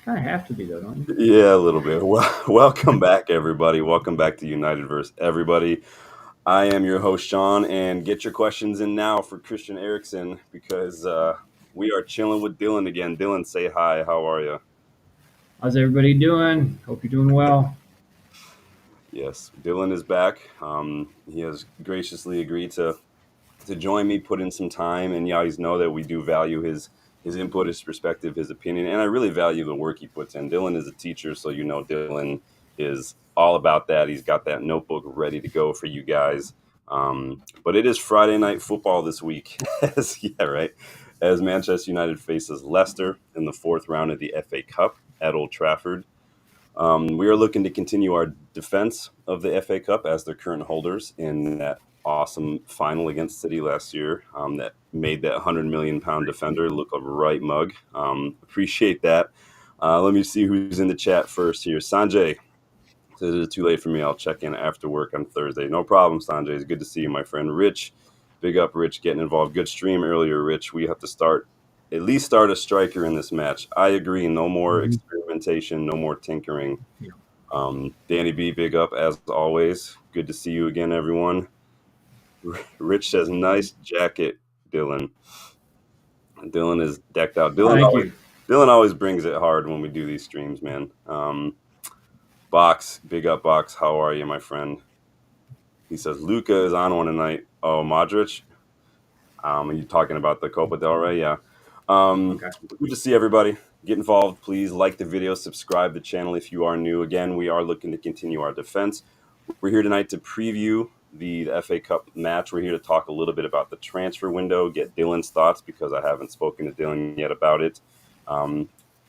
Kind of have to be, though, don't you? Yeah, a little bit. Well, welcome back, everybody. Welcome back to United versus Everybody. I am your host, Sean, and get your questions in now for Christian Eriksen because we are chilling with Dylan again. Dylan, say hi. How are you? How's everybody doing? Hope you're doing well. Yes, Dylan is back. He has graciously agreed to join me, put in some time, and you always know that we do value his input, his perspective, his opinion, and I really value the work he puts in. Dylan is a teacher, so you know Dylan is all about that. He's got that notebook ready to go for you guys. But it is Friday night football this week, yeah, right. As Manchester United faces Leicester in the fourth round of the FA Cup at Old Trafford. We are looking to continue our defense of the FA Cup as their current holders in that awesome final against City last year that made that £100 million defender look a right mug. Appreciate that. Let me see who's in the chat first here. Sanjay says it's too late for me. I'll check in after work on Thursday. No problem, Sanjay. It's good to see you, my friend. Rich, big up, Rich, getting involved. Good stream earlier, Rich. We have to at least start a striker in this match. I agree. No more Mhm. experimentation, no more tinkering. Yeah. Danny B, big up as always. Good to see you again, everyone. Rich says, nice jacket, Dylan. Dylan is decked out. Thank you. Dylan always brings it hard when we do these streams, man. Box, big up, Box. How are you, my friend? He says Luca is on one tonight. Oh, Modric. Are you talking about the Copa del Rey? Yeah. Okay. Good to see everybody. Get involved, please. Like the video, subscribe to the channel if you are new. Again, we are looking to continue our defense. We're here tonight to preview the FA Cup match. We're here to talk a little bit about the transfer window, get Dylan's thoughts because I haven't spoken to Dylan yet about it.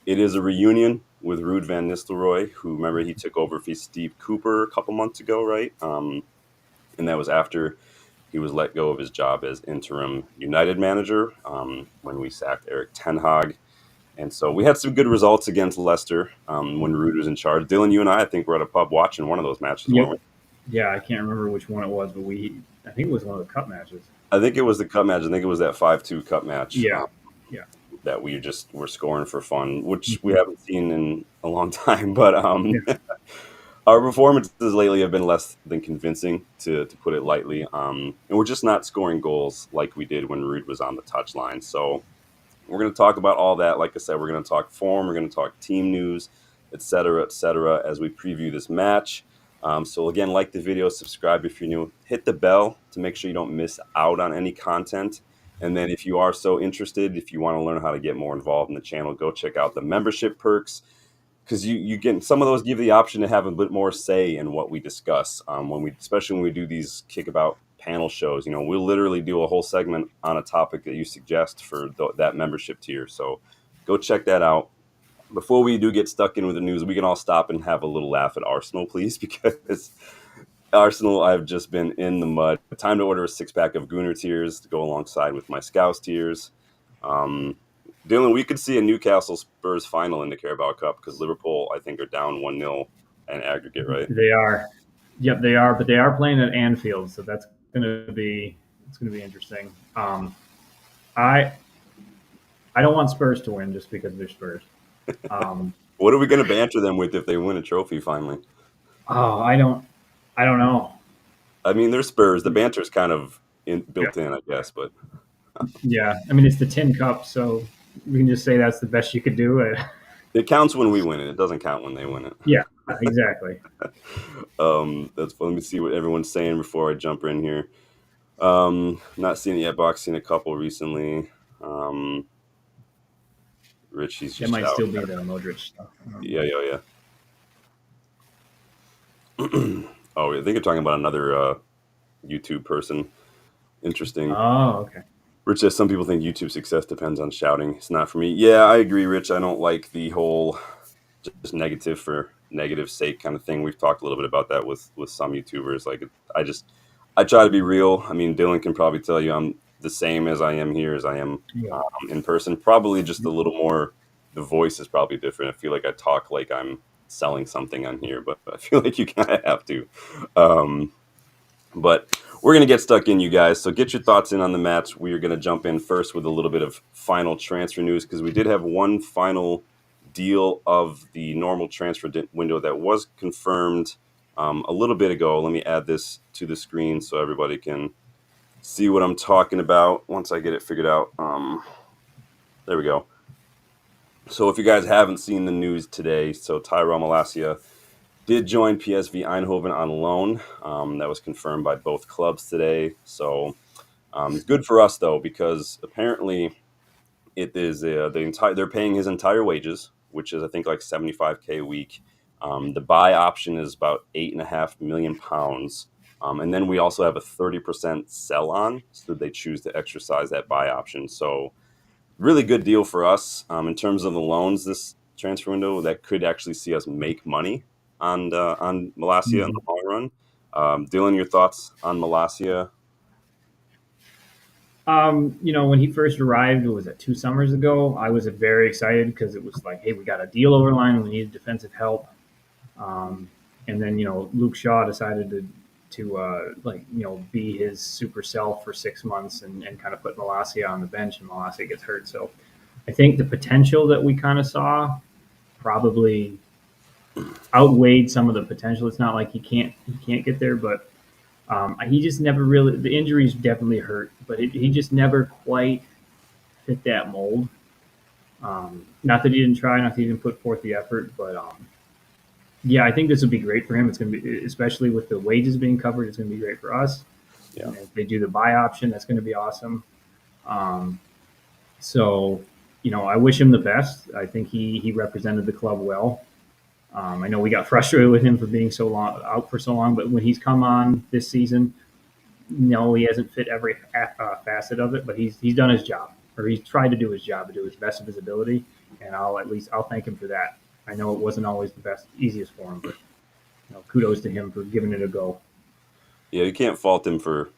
It is a reunion with Ruud van Nistelrooy, who, remember, he took over for Steve Cooper a couple months ago, right? And that was after he was let go of his job as interim United manager when we sacked Eric Ten Hag. And so we had some good results against Leicester when Ruud was in charge. Dylan, you and I think, were at a pub watching one of those matches, weren't Yep. we? Yeah, I can't remember which one it was, but I think it was one of the cup matches. I think it was the cup match. I think it was that 5-2 cup match Yeah. Yeah. that we just were scoring for fun, which we Mhm. haven't seen in a long time. But Yeah. our performances lately have been less than convincing, to put it lightly. And we're just not scoring goals like we did when Ruud was on the touchline. So we're going to talk about all that. Like I said, we're going to talk form, we're going to talk team news, et cetera, as we preview this match. So again, like the video, subscribe if you're new, hit the bell to make sure you don't miss out on any content. And then if you are so interested, if you want to learn how to get more involved in the channel, go check out the membership perks because you get some of those give you the option to have a bit more say in what we discuss. Especially when we do these kickabout panel shows, we'll literally do a whole segment on a topic that you suggest for that membership tier. So go check that out. Before we do get stuck in with the news, we can all stop and have a little laugh at Arsenal, please, because Arsenal, I've just been in the mud. Time to order a 6-pack of Gooner tears to go alongside with my Scouse tears. Um, Dylan, we could see a Newcastle Spurs final in the Carabao Cup because Liverpool, I think, are down 1-0 in aggregate, right? They are. Yep, they are, but they are playing at Anfield, so that's going to be interesting. I I don't want Spurs to win just because they're Spurs. Um, What are we going to banter them with if they win a trophy finally? oh, I don't know. I mean, they're Spurs. The banter's kind of Yeah, built in, I guess, but yeah. I mean, it's the Tin Cup, so we can just say that's the best you could do. it counts when we win it. It doesn't count when they win it. Yeah, exactly. That's Let me see what everyone's saying before I jump in here. Not seeing it yet. Boxing a couple recently. Richie's That just might out. still be the Modric stuff. Yeah, yeah, yeah. Oh, I think you're talking about another YouTube person. Interesting. Oh, okay. Rich says some people think YouTube success depends on shouting. It's not for me. Yeah, I agree, Rich. I don't like the whole just negative for negative sake kind of thing. We've talked a little bit about that with some YouTubers. Like, I try to be real. I mean, Dylan can probably tell you I'm the same as I am here as I am Yeah. in person. Probably just a little more. The voice is probably different. I feel like I talk like I'm selling something on here, but I feel like you kind of have to. Um, but we're going to get stuck in, you guys. So get your thoughts in on the match. We are going to jump in first with a little bit of final transfer news because we did have one final deal of the normal transfer window that was confirmed a little bit ago. Let me add this to the screen so everybody can see what I'm talking about once I get it figured out. There we go. So if you guys haven't seen the news today, so Tyrell Malacia did join PSV Eindhoven on loan. That was confirmed by both clubs today. So good for us though, because apparently it is they're paying his entire wages, which is I think like 75K a week. The buy option is about £8.5 million. And then we also have a 30% sell on, so they choose to exercise that buy option. So really good deal for us in terms of the loans this transfer window. That could actually see us make money on Malacia in the long run. Dylan, your thoughts on Malacia? When he first arrived, was it 2 summers ago? I was very excited because it was like, hey, we got a deal over the line. We needed defensive help. And then Luke Shaw decided to be his super self for 6 months and kind of put Malacia on the bench, and Malacia gets hurt. So I think the potential that we kind of saw probably outweighed some of the potential. It's not like he can't get there, but he just never really, the injuries definitely hurt, but he just never quite fit that mold. Not that he didn't try, not that he didn't put forth the effort, but yeah, I think this would be great for him. It's going to be, especially with the wages being covered, it's going to be great for us. Yeah. And if they do the buy option, that's going to be awesome. So, I wish him the best. I think he represented the club well. I know we got frustrated with him for being out for so long, but when he's come on this season, no, he hasn't fit every facet of it, but he's done his job, or he's tried to do his job to do his best of his ability, and I'll thank him for that. I know it wasn't always the easiest for him, but kudos to him for giving it a go. Yeah, you can't fault him for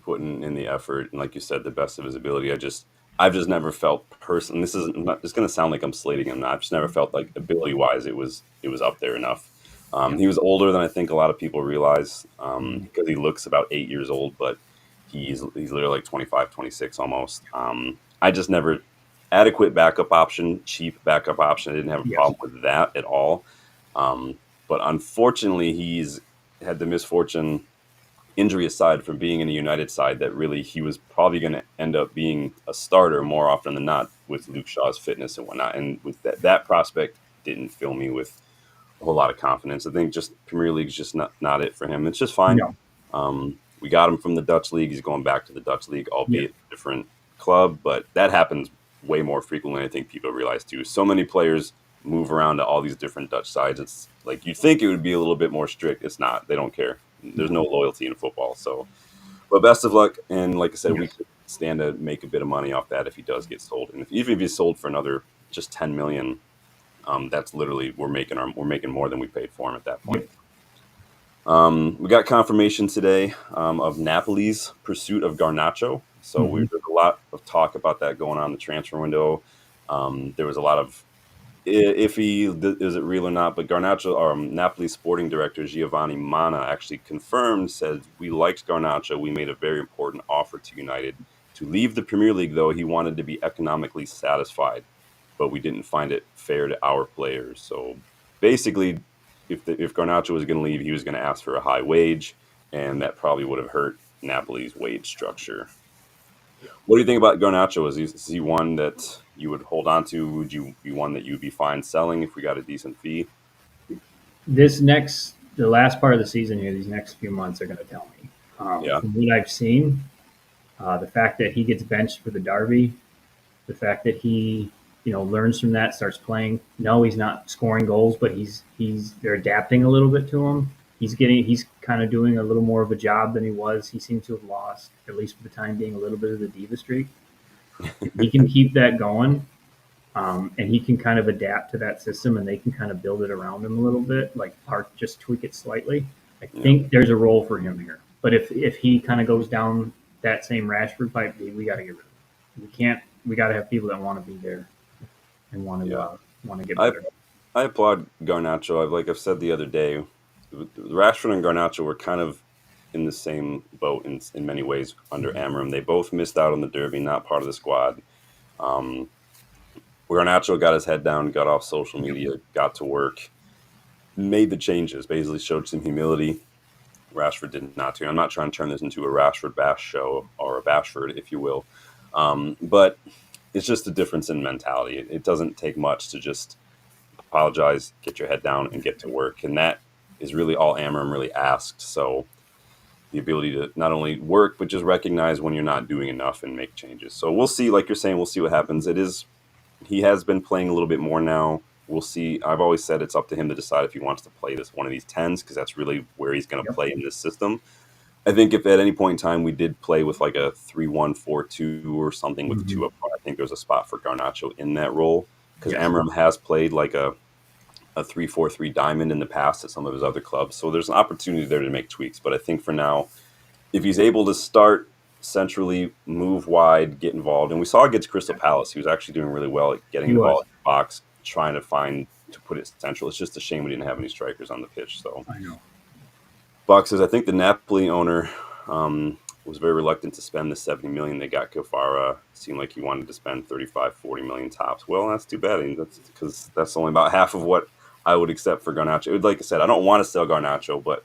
putting in the effort, and like you said, the best of his ability. I've just never felt this is not, it's going to sound like I'm slating him. I've just never felt like ability wise it was up there enough. He was older than I think a lot of people realize because he looks about 8 years old, but he's literally like 25, 26 almost. I just never adequate backup option, cheap backup option. I didn't have a problem with that at all. But unfortunately, he's had the misfortune, injury aside, from being in a United side, that really he was probably going to end up being a starter more often than not with Luke Shaw's fitness and whatnot. And with that prospect didn't fill me with a whole lot of confidence. I think just Premier League is just not it for him. It's just fine. No. We got him from the Dutch League. He's going back to the Dutch League, albeit a different club, but that happens way more frequently than I think people realize too. So many players move around to all these different Dutch sides. It's like you'd think it would be a little bit more strict. It's not. They don't care. There's no loyalty in football. So, but best of luck. And like I said, we could stand to make a bit of money off that if he does get sold. And even if he's sold for another just 10 million, that's literally we're making more than we paid for him at that point. We got confirmation today of Napoli's pursuit of Garnacho. So there's a lot of talk about that going on in the transfer window. There was a lot of iffy, is it real or not? But Garnacho, Napoli's sporting director Giovanni Manna actually confirmed, said, "We liked Garnacho. We made a very important offer to United to leave the Premier League, though he wanted to be economically satisfied, but we didn't find it fair to our players." So basically, if Garnacho was going to leave, he was going to ask for a high wage, and that probably would have hurt Napoli's wage structure. What do you think about Garnacho? Is he one that you would hold on to? Would you be one that you'd be fine selling if we got a decent fee? The last part of the season here, these next few months are going to tell me. From what I've seen, the fact that he gets benched for the Derby, the fact that he learns from that, starts playing. No, he's not scoring goals, but they're adapting a little bit to him. He's kind of doing a little more of a job than he was. He seems to have lost, at least for the time being, a little bit of the diva streak. He can keep that going, and he can kind of adapt to that system, and they can kind of build it around him a little bit, just tweak it slightly. I think there's a role for him here. But if he kind of goes down that same Rashford pipe, we got to get rid of him. We got to have people that want to be there and want to get better. I applaud Garnacho. Like I've said the other day, Rashford and Garnacho were kind of in the same boat in many ways under Amorim. They both missed out on the Derby, not part of the squad. Garnacho got his head down, got off social media, got to work, made the changes, basically showed some humility. Rashford did not do. I'm not trying to turn this into a Rashford bash show or a Bashford, if you will. But it's just a difference in mentality. It doesn't take much to just apologize, get your head down, and get to work. And that is really all Amorim really asked. So the ability to not only work, but just recognize when you're not doing enough and make changes. So we'll see, like you're saying, we'll see what happens. He has been playing a little bit more now. We'll see. I've always said it's up to him to decide if he wants to play one of these 10s, because that's really where he's going to play in this system. I think if at any point in time we did play with like a 3-1-4-2 or something with the two up front, I think there's a spot for Garnacho in that role, because Amorim has played like a 3-4-3 diamond in the past at some of his other clubs. So there's an opportunity there to make tweaks. But I think for now, if he's able to start centrally, move wide, get involved, and we saw against Crystal Palace, he was actually doing really well at getting the ball in the box, trying to put it central. It's just a shame we didn't have any strikers on the pitch. So I know. Buck says, I think the Napoli owner was very reluctant to spend the $70 million they got Kafara. Seemed like he wanted to spend $35-40 million tops. Well, that's too bad. Because that's only about half of what I would accept for Garnacho. Like I said, I don't want to sell Garnacho, but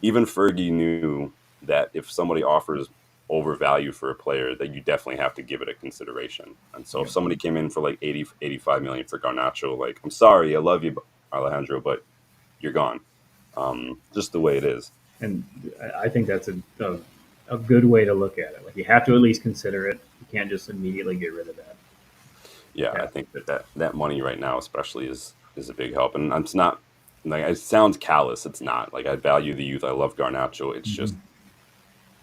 even Fergie knew that if somebody offers overvalue for a player, that you definitely have to give it a consideration. And so if somebody came in for like 80-85 million for Garnacho, like, I'm sorry, I love you, Alejandro, but you're gone. Just the way it is. And I think that's a good way to look at it. Like, you have to at least consider it. You can't just immediately get rid of that. Yeah, I think that money right now especially is a big help. And it's not, like, it sounds callous. It's not. Like, I value the youth. I love Garnacho. It's just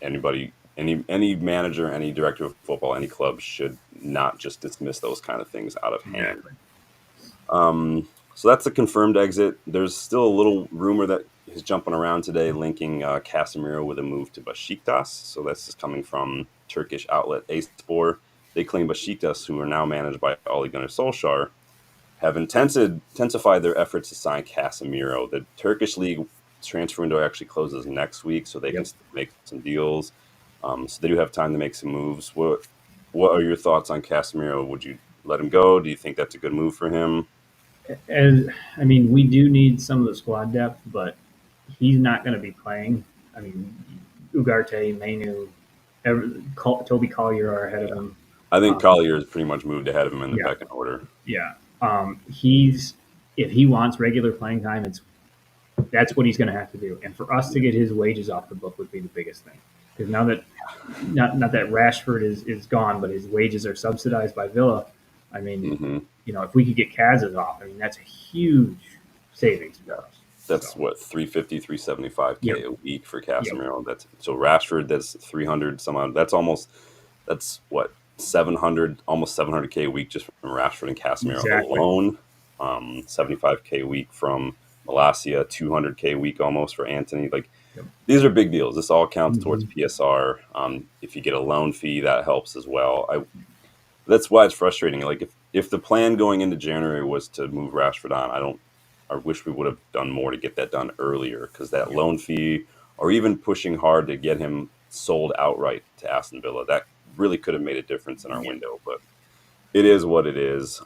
anybody, any manager, any director of football, any club should not just dismiss those kind of things out of hand. So that's a confirmed exit. There's still a little rumor that is jumping around today linking Casemiro with a move to Besiktas. So this is coming from Turkish outlet A-Spor. They claim Besiktas, who are now managed by Ole Gunnar Solskjaer, have intensified their efforts to sign Casemiro. The Turkish league transfer window actually closes next week, so they can make some deals. So they do have time to make some moves. What are your thoughts on Casemiro? Would you let him go? Do you think that's a good move for him? I mean, we do need some of the squad depth, but he's not going to be playing. I mean, Ugarte, Mainu, Toby Collier are ahead of him. I think Collier has pretty much moved ahead of him in the pecking order. Yeah. If he wants regular playing time, that's what he's going to have to do. And for us to get his wages off the book would be the biggest thing. Because now that not that Rashford is gone, but his wages are subsidized by Villa. I mean, if we could get Kaz's off, I mean, that's a huge savings for us. That's what, 350, 375K a week for Casemiro. That's so Rashford, that's 300 some odd. That's what, 700, almost 700K a week just from Rashford and Casemiro alone. 75K a week from Malacia, 200K a week almost for Anthony. Like, these are big deals. This all counts towards PSR. If you get a loan fee, that helps as well. That's why it's frustrating. Like, if the plan going into January was to move Rashford on, I wish we would have done more to get that done earlier, because that loan fee, or even pushing hard to get him sold outright to Aston Villa, that really could have made a difference in our window. But it is what it is.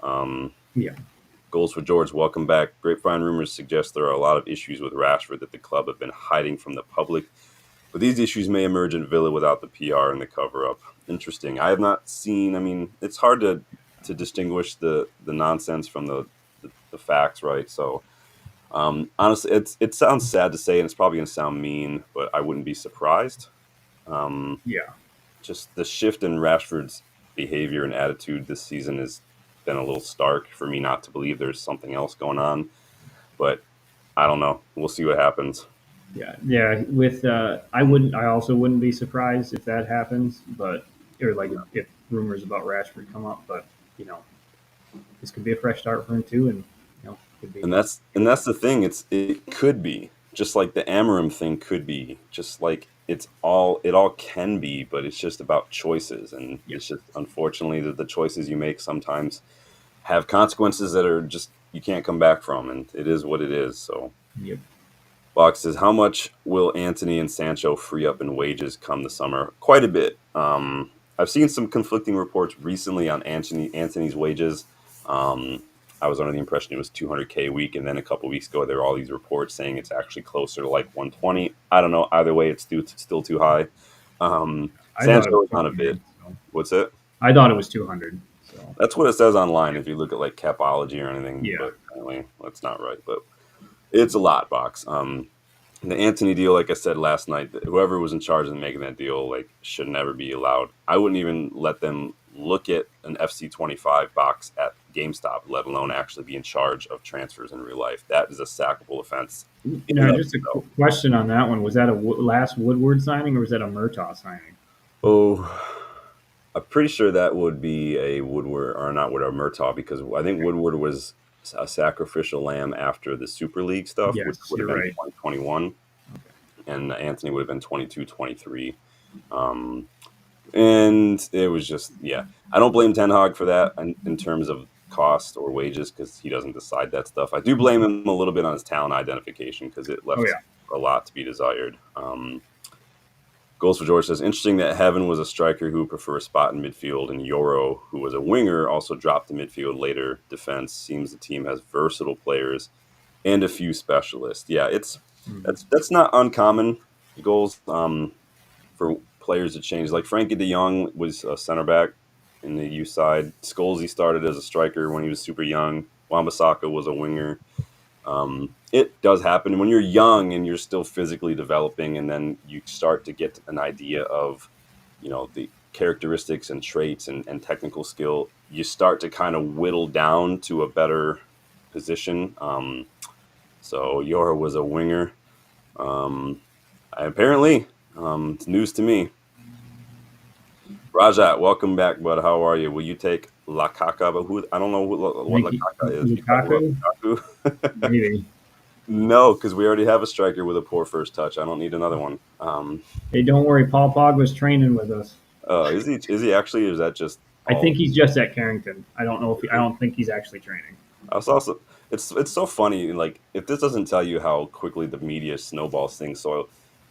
Goals for George, welcome back. Grapevine rumors suggest there are a lot of issues with Rashford that the club have been hiding from the public, but these issues may emerge in Villa without the PR and the cover-up. Interesting. I have not seen, I mean, it's hard to distinguish the nonsense from the facts, right? So, honestly, it sounds sad to say, and it's probably going to sound mean, but I wouldn't be surprised. Just the shift in Rashford's behavior and attitude this season has been a little stark for me not to believe there's something else going on. But I don't know. We'll see what happens. I also wouldn't be surprised if that happens, but if rumors about Rashford come up, but this could be a fresh start for him too, and could be. And that's the thing. It could be just like the Amorim thing could be, just like it all can be, but it's just about choices, and it's just unfortunately that the choices you make sometimes have consequences that are just you can't come back from, and it is what it is. So. Box says, how much will Anthony and Sancho free up in wages come the summer? Quite a bit. I've seen some conflicting reports recently on Anthony's wages. I was under the impression it was 200K a week, and then a couple weeks ago there were all these reports saying it's actually closer to like 120. I don't know. Either way, it's still too high. I thought it was Sancho is on a bit. 200. So. What's it? I thought it was 200. So That's what it says online if you look at like Capology or anything. yeah, But anyway, that's not right. But it's a lot, Box. The Anthony deal, like I said last night, whoever was in charge of making that deal, like, should never be allowed. I wouldn't even let them look at an FC25 box at GameStop, let alone actually be in charge of transfers in real life. That is a sackable offense. just a question on that one: was that a last Woodward signing or was that a Murtaugh signing? Oh, I'm pretty sure that would be a Woodward, or not Woodward, Murtaugh, because I think Woodward was a sacrificial lamb after the Super League stuff, which Yes, would have you're been right. 2021, and Anthony would have been 22, 23. Um, And it was just, yeah. I don't blame Ten Hag for that in terms of cost or wages because he doesn't decide that stuff. I do blame him a little bit on his talent identification because it Oh left yeah, a lot to be desired. Goals for George says, interesting that Heaven was a striker who preferred a spot in midfield, and Yoro, who was a winger, also dropped to midfield later. Defense seems the team has versatile players and a few specialists. Yeah, that's not uncommon. Goals. For players to change. Like Frankie de Jong was a center back in the U side. Scholesy started as a striker when he was super young. Wan-Bissaka was a winger. It does happen when you're young and you're still physically developing, and then you start to get an idea of, the characteristics and traits and technical skill. You start to kind of whittle down to a better position. So Yora was a winger. Apparently, it's news to me. Rajat, welcome back, bud. How are you? Will you take Lakaka? But who? I don't know what Lakaka is. You talking Lukaku, about Lukaku? maybe. No, because we already have a striker with a poor first touch. I don't need another one. Hey, don't worry, Paul Pogba's training with us. Is he? Is he actually? Or is that just I all? think he's just at Carrington. I don't know if I don't think he's actually training. I was also. It's so funny. Like, if this doesn't tell you how quickly the media snowballs things. So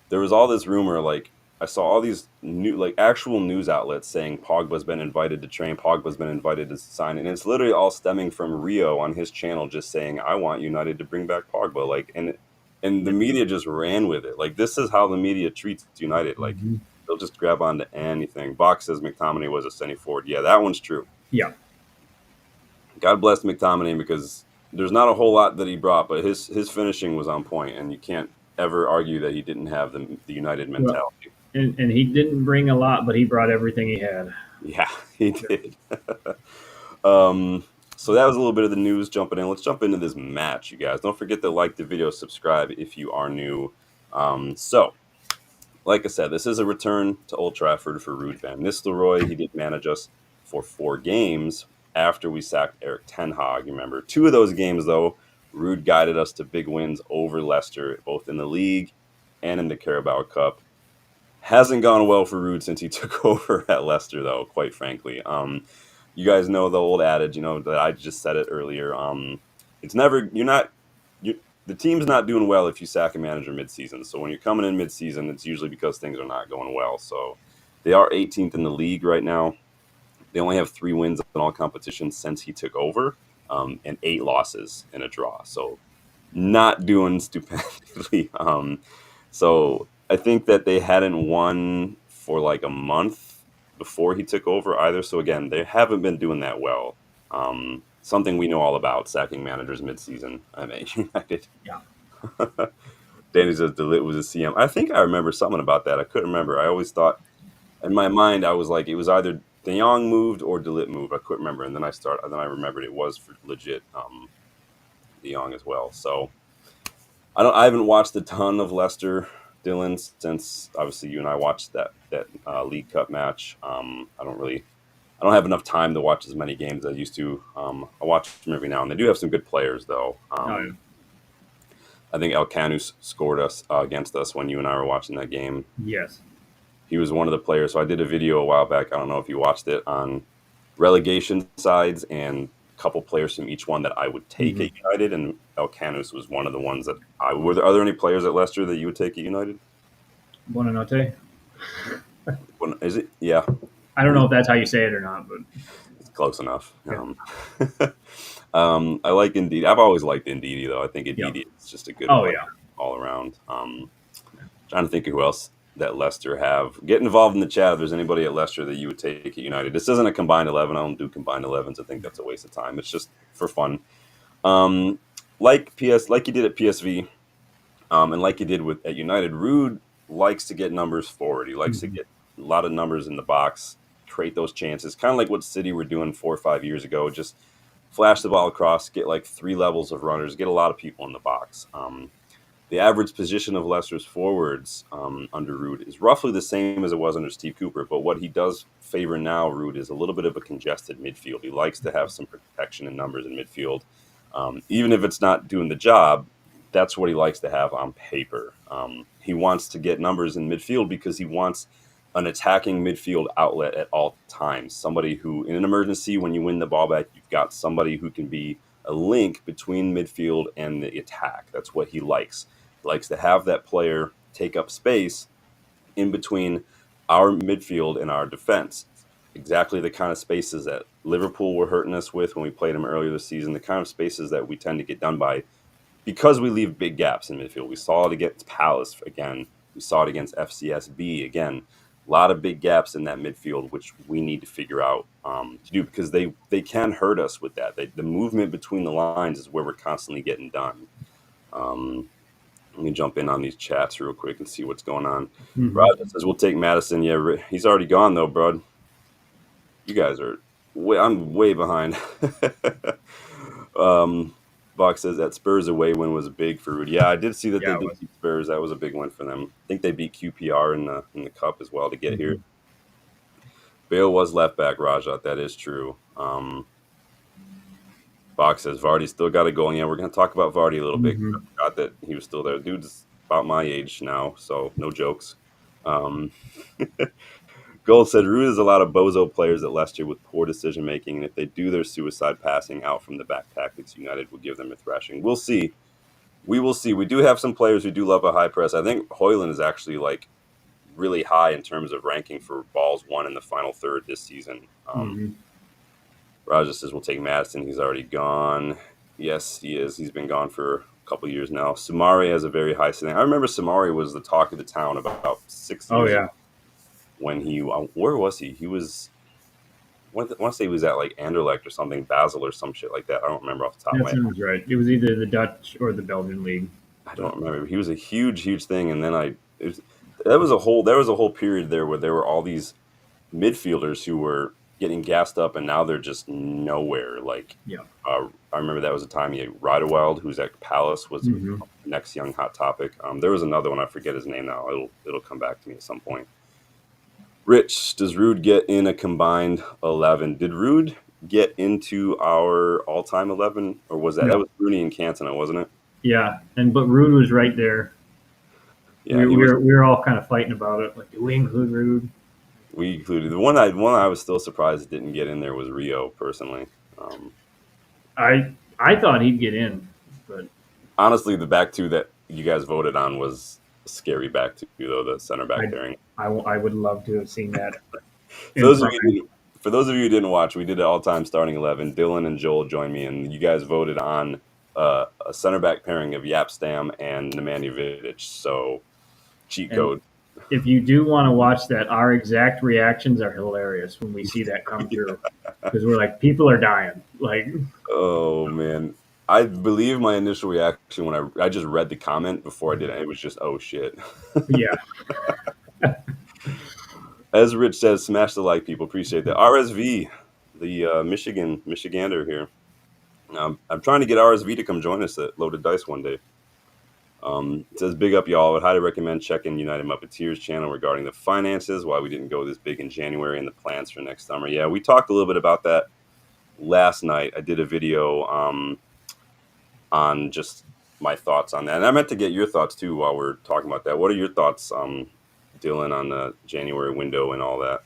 there was all this rumor. Like, I saw all these new, like, actual news outlets saying Pogba's been invited to train. Pogba's been invited to sign, and it's literally all stemming from Rio on his channel, just saying, "I want United to bring back Pogba." Like, and the media just ran with it. Like, this is how the media treats United. Like, Mm-hmm. they'll just grab onto anything. Box says McTominay was a centre forward. Yeah, that one's true. Yeah. God bless McTominay because there's not a whole lot that he brought, but his finishing was on point, and you can't ever argue that he didn't have the United Well, mentality. and he didn't bring a lot, but he brought everything he had. Yeah, he did. So that was a little bit of the news jumping in. Let's jump into this match, you guys. Don't forget to like the video, subscribe if you are new. So, like I said, this is a return to Old Trafford for Ruud van Nistelrooy. He did manage us for 4 games after we sacked Eric Ten Hag. Remember, 2 of those games, though, Ruud guided us to big wins over Leicester, both in the league and in the Carabao Cup. Hasn't gone well for Ruud since he took over at Leicester, though, quite frankly. You guys know the old adage, that I just said it earlier. It's never, the team's not doing well if you sack a manager midseason. So when you're coming in midseason, it's usually because things are not going well. So they are 18th in the league right now. They only have 3 wins in all competitions since he took over, and 8 losses and a draw. So not doing stupendly. So I think that they hadn't won for like a month before he took over either. So again, they haven't been doing that well. Something we know all about, sacking managers midseason. I mean, United. Yeah. Danny says DeLitt was a CM. I think I remember something about that. I couldn't remember. I always thought in my mind I was like it was either De Jong moved or DeLitt moved. I couldn't remember, and then I remembered it was for legit De Jong as well. So I haven't watched a ton of Leicester, Dylan, since obviously you and I watched that League Cup match. I don't have enough time to watch as many games as I used to. I watch them every now and they do have some good players though. Yeah. I think Elkanus scored us against us when you and I were watching that game. Yes. He was one of the players. So I did a video a while back. I don't know if you watched it on relegation sides and a couple players from each one that I would take at United, and Elkanus was one of the ones that I would. Are there any players at Leicester that you would take at United? Buonanotte. Is it? Yeah. I don't know if that's how you say it or not, but Close enough. Yeah. I like Ndidi. I've always liked Ndidi, though. I think Yep. Ndidi is just a good Oh player yeah. all around. Trying to think of who else that Leicester have. Get involved in the chat if there's anybody at Leicester that you would take at United. This isn't a combined 11. I don't do combined 11s. I think that's a waste of time. It's just for fun. Like you did at PSV, and like you did at United, Ruud likes to get numbers forward. He likes to get a lot of numbers in the box, create those chances, kind of like what City were doing 4 or 5 years ago. Just flash the ball across, get like 3 levels of runners, get a lot of people in the box. The average position of Leicester's forwards under Ruud is roughly the same as it was under Steve Cooper, but what he does favor now, Ruud, is a little bit of a congested midfield. He likes to have some protection in numbers in midfield. Even if it's not doing the job, that's what he likes to have on paper. He wants to get numbers in midfield because he wants an attacking midfield outlet at all times. Somebody who, in an emergency, when you win the ball back, you've got somebody who can be a link between midfield and the attack. That's what he likes. He likes to have that player take up space in between our midfield and our defense. Exactly the kind of spaces that Liverpool were hurting us with when we played them earlier this season, the kind of spaces that we tend to get done by because we leave big gaps in midfield. We saw it against Palace again. We saw it against FCSB again. A lot of big gaps in that midfield, which we need to figure out to do because they can hurt us with that. The movement between the lines is where we're constantly getting done. Let me jump in on these chats real quick and see what's going on. Roger says we'll take Madison. Yeah, he's already gone though, bro. You guys are I'm way behind. Bach says that Spurs away win was big for Ruud. Yeah, I did see that they did beat Spurs. That was a big win for them. I think they beat QPR in the cup as well to get here. Bale was left back, Rajat. That is true. Bach says Vardy still got a goal. Yeah, we're going to talk about Vardy a little bit. I forgot that he was still there. Dude's about my age now, so no jokes. Gold said Ruud is a lot of bozo players at Leicester with poor decision making, and if they do their suicide passing out from the back tactics, United will give them a thrashing. We'll see. We will see. We do have some players who do love a high press. I think Højlund is actually like really high in terms of ranking for balls won in the final third this season. Raja says we'll take Madison. He's already gone. Yes, he is. He's been gone for a couple of years now. Samari has a very high standing. I remember Samari was the talk of the town about 6 years ago. When he, where was he? He was, I want to say he was at like Anderlecht or something, Basel or some shit like that. I don't remember off the top of my head. That sounds right. It was either the Dutch or the Belgian league. I don't remember. He was a huge thing, and then there was a whole period there where there were all these midfielders who were getting gassed up, and now they're just nowhere. Like, I remember that was a time he had Riedewald, who's at Palace, was the next young hot topic. There was another one, I forget his name now. It'll come back to me at some point. Rich, does Ruud get in a combined 11? Did Ruud get into our all-time 11, or was that that was Rooney and Cantona, wasn't it? Yeah, but Ruud was right there. Yeah, we were all kind of fighting about it. Like, do we include Ruud? We included the one I was still surprised didn't get in there was Rio, personally. I thought he'd get in, but honestly, the back two that you guys voted on was a scary back two, though, the center back pairing. I would love to have seen that. For those of you who didn't watch, we did an all-time starting 11. Dylan and Joel joined me, and you guys voted on a center back pairing of Yapstam and Nemanja Vidic. So, cheat code. If you do want to watch that, our exact reactions are hilarious when we see that come through, because we're like, people are dying. Like, oh man, I believe my initial reaction when I just read the comment before I did it, it was just, oh shit. Yeah. As Rich says, smash the like, people. Appreciate that. RSV, the Michigander here. I'm trying to get RSV to come join us at Loaded Dice one day. It says, big up, y'all. I would highly recommend checking United Muppeteers channel regarding the finances, why we didn't go this big in January, and the plans for next summer. Yeah, we talked a little bit about that last night. I did a video on just my thoughts on that. And I meant to get your thoughts, too, while we're talking about that. What are your thoughts, Dylan, on the January window and all that?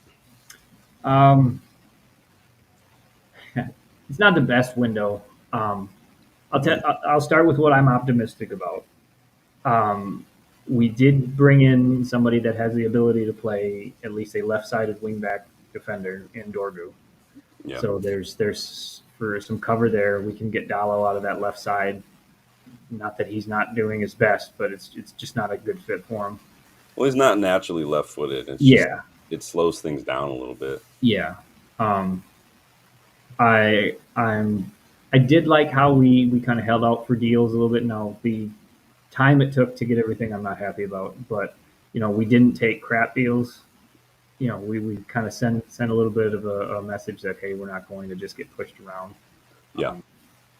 It's not the best window. I'll start with what I'm optimistic about. We did bring in somebody that has the ability to play at least a left-sided wingback defender in Dorgu. Yeah. So there's for some cover there. We can get Dallo out of that left side. Not that he's not doing his best, but it's just not a good fit for him. Well, he's not naturally left-footed. It's just Yeah, it slows things down a little bit. yeah. Um, I did like how we kind of held out for deals a little bit. Now the time it took to get everything, I'm not happy about, but we didn't take crap deals. We kind of send a little bit of a message that hey, we're not going to just get pushed around. Yeah. Um,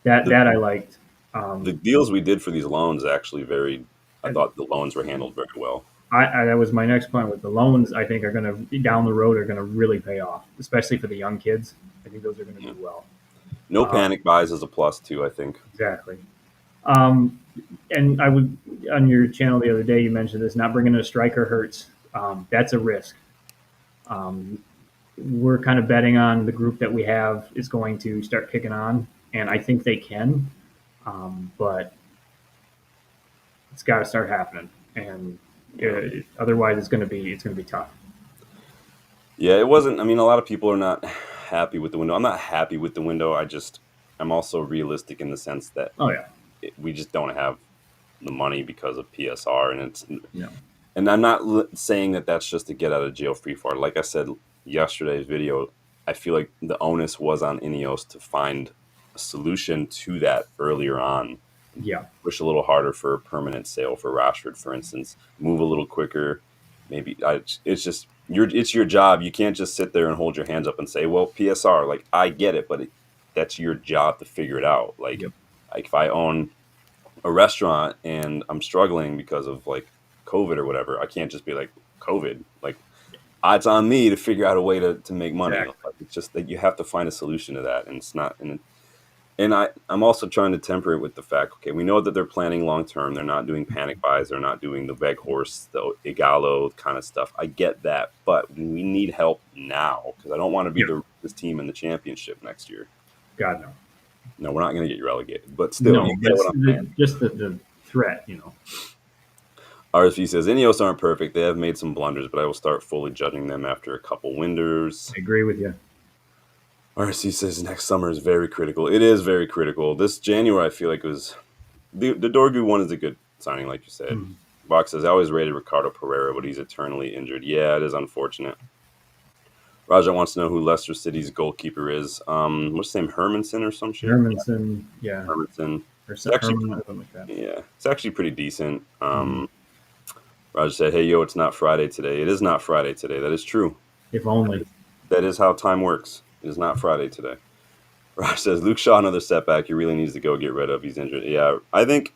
that The that I liked. the deals we did for these loans actually varied. I And thought the loans were handled very well. that was my next point with the loans. I think are going to down the road are going to really pay off, especially for the young kids. I think those are going to Yeah. do well. No Um, panic buys is a plus too, I think. exactly. Um, and I would on your channel the other day you mentioned this not bringing a striker hurts. That's a risk. Um, we're kind of betting on the group that we have is going to start kicking on, and I think they can, but it's got to start happening, and otherwise it's going to be tough. Yeah, it wasn't. I mean, a lot of people are not happy with the window. I'm not happy with the window. I'm also realistic in the sense that Oh yeah, we just don't have the money because of PSR, no, and I'm not saying that that's just a get out of jail free card. Like I said yesterday's video, I feel like the onus was on Ineos to find a solution to that earlier on. yeah, Push a little harder for a permanent sale for Rashford, for instance. Move a little quicker. Maybe it's your job. You can't just sit there and hold your hands up and say, "Well, PSR." Like I get it, but that's your job to figure it out. yep, Like if I own a restaurant and I'm struggling because of like COVID or whatever, I can't just be like COVID. Like it's on me to figure out a way to make money. exactly. Like, it's just that you have to find a solution to that, and it's not. And I'm also trying to temper it with the fact, okay, we know that they're planning long term. They're not doing panic buys. They're not doing the Veg Horse, the Igalo kind of stuff. I get that, but we need help now because I don't want to be Yep. this team in the championship next year. God no, No, we're not going to get relegated, but still, no, you but get what I'm saying. just the threat. RSV says Ineos aren't perfect. They have made some blunders, but I will start fully judging them after a couple winters. I agree with you. RC says next summer is very critical. It is very critical. This January, I feel like it was the Dorgu one is a good signing, like you said. Mm-hmm. Box says I always rated Ricardo Pereira, but he's eternally injured. Yeah, it is unfortunate. Raja wants to know who Leicester City's goalkeeper is. What's his name? Hermanson or some shit? Hermanson, yeah, Hermanson. or It's actually, Herman, something like that. yeah, it's actually pretty decent. Mhm. Raja said, "Hey, yo, it's not Friday today." It is not Friday today. That is true. If only. That is how time works. It is not Friday today. Raj says, Luke Shaw, another setback. He really needs to go get rid of. He's injured. Yeah, I think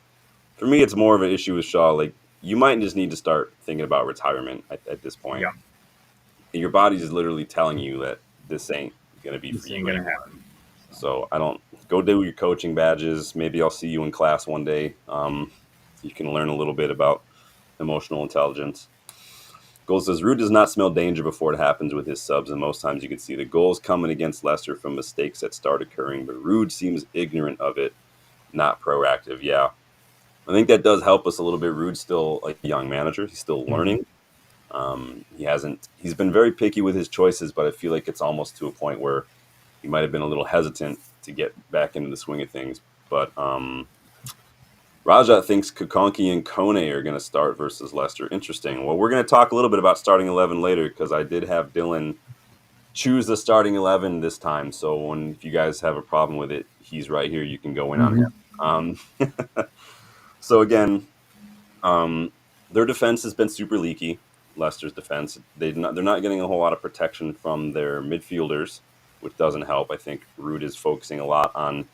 for me, it's more of an issue with Shaw. Like, you might just need to start thinking about retirement at this point. Yeah. Your body is literally telling you that this ain't going to be This for ain't you gonna anymore. happen. So I don't go do your coaching badges. Maybe I'll see you in class one day. You can learn a little bit about emotional intelligence. Goal says Ruud does not smell danger before it happens with his subs, and most times you can see the goals coming against Leicester from mistakes that start occurring, but Ruud seems ignorant of it, not proactive. Yeah, I think that does help us a little bit. Ruud's still a young manager; he's still learning. He's been very picky with his choices, but I feel like it's almost to a point where he might have been a little hesitant to get back into the swing of things. But Raja thinks Kukonki and Kone are going to start versus Leicester. Interesting. Well, we're going to talk a little bit about starting 11 later because I did have Dylan choose the starting 11 this time. So if you guys have a problem with it, he's right here. You can go in on him. So again, their defense has been super leaky. Leicester's defense, they're not getting a whole lot of protection from their midfielders, which doesn't help. I think Ruud is focusing a lot on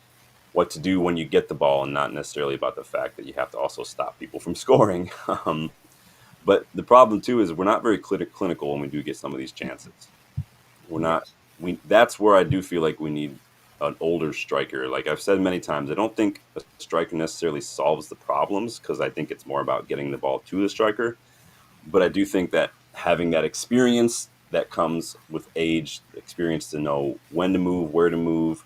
what to do when you get the ball and not necessarily about the fact that you have to also stop people from scoring. But the problem, too, is we're not very clinical when we do get some of these chances. We're not. That's where I do feel like we need an older striker. Like I've said many times, I don't think a striker necessarily solves the problems because I think it's more about getting the ball to the striker. But I do think that having that experience that comes with age, experience to know when to move, where to move,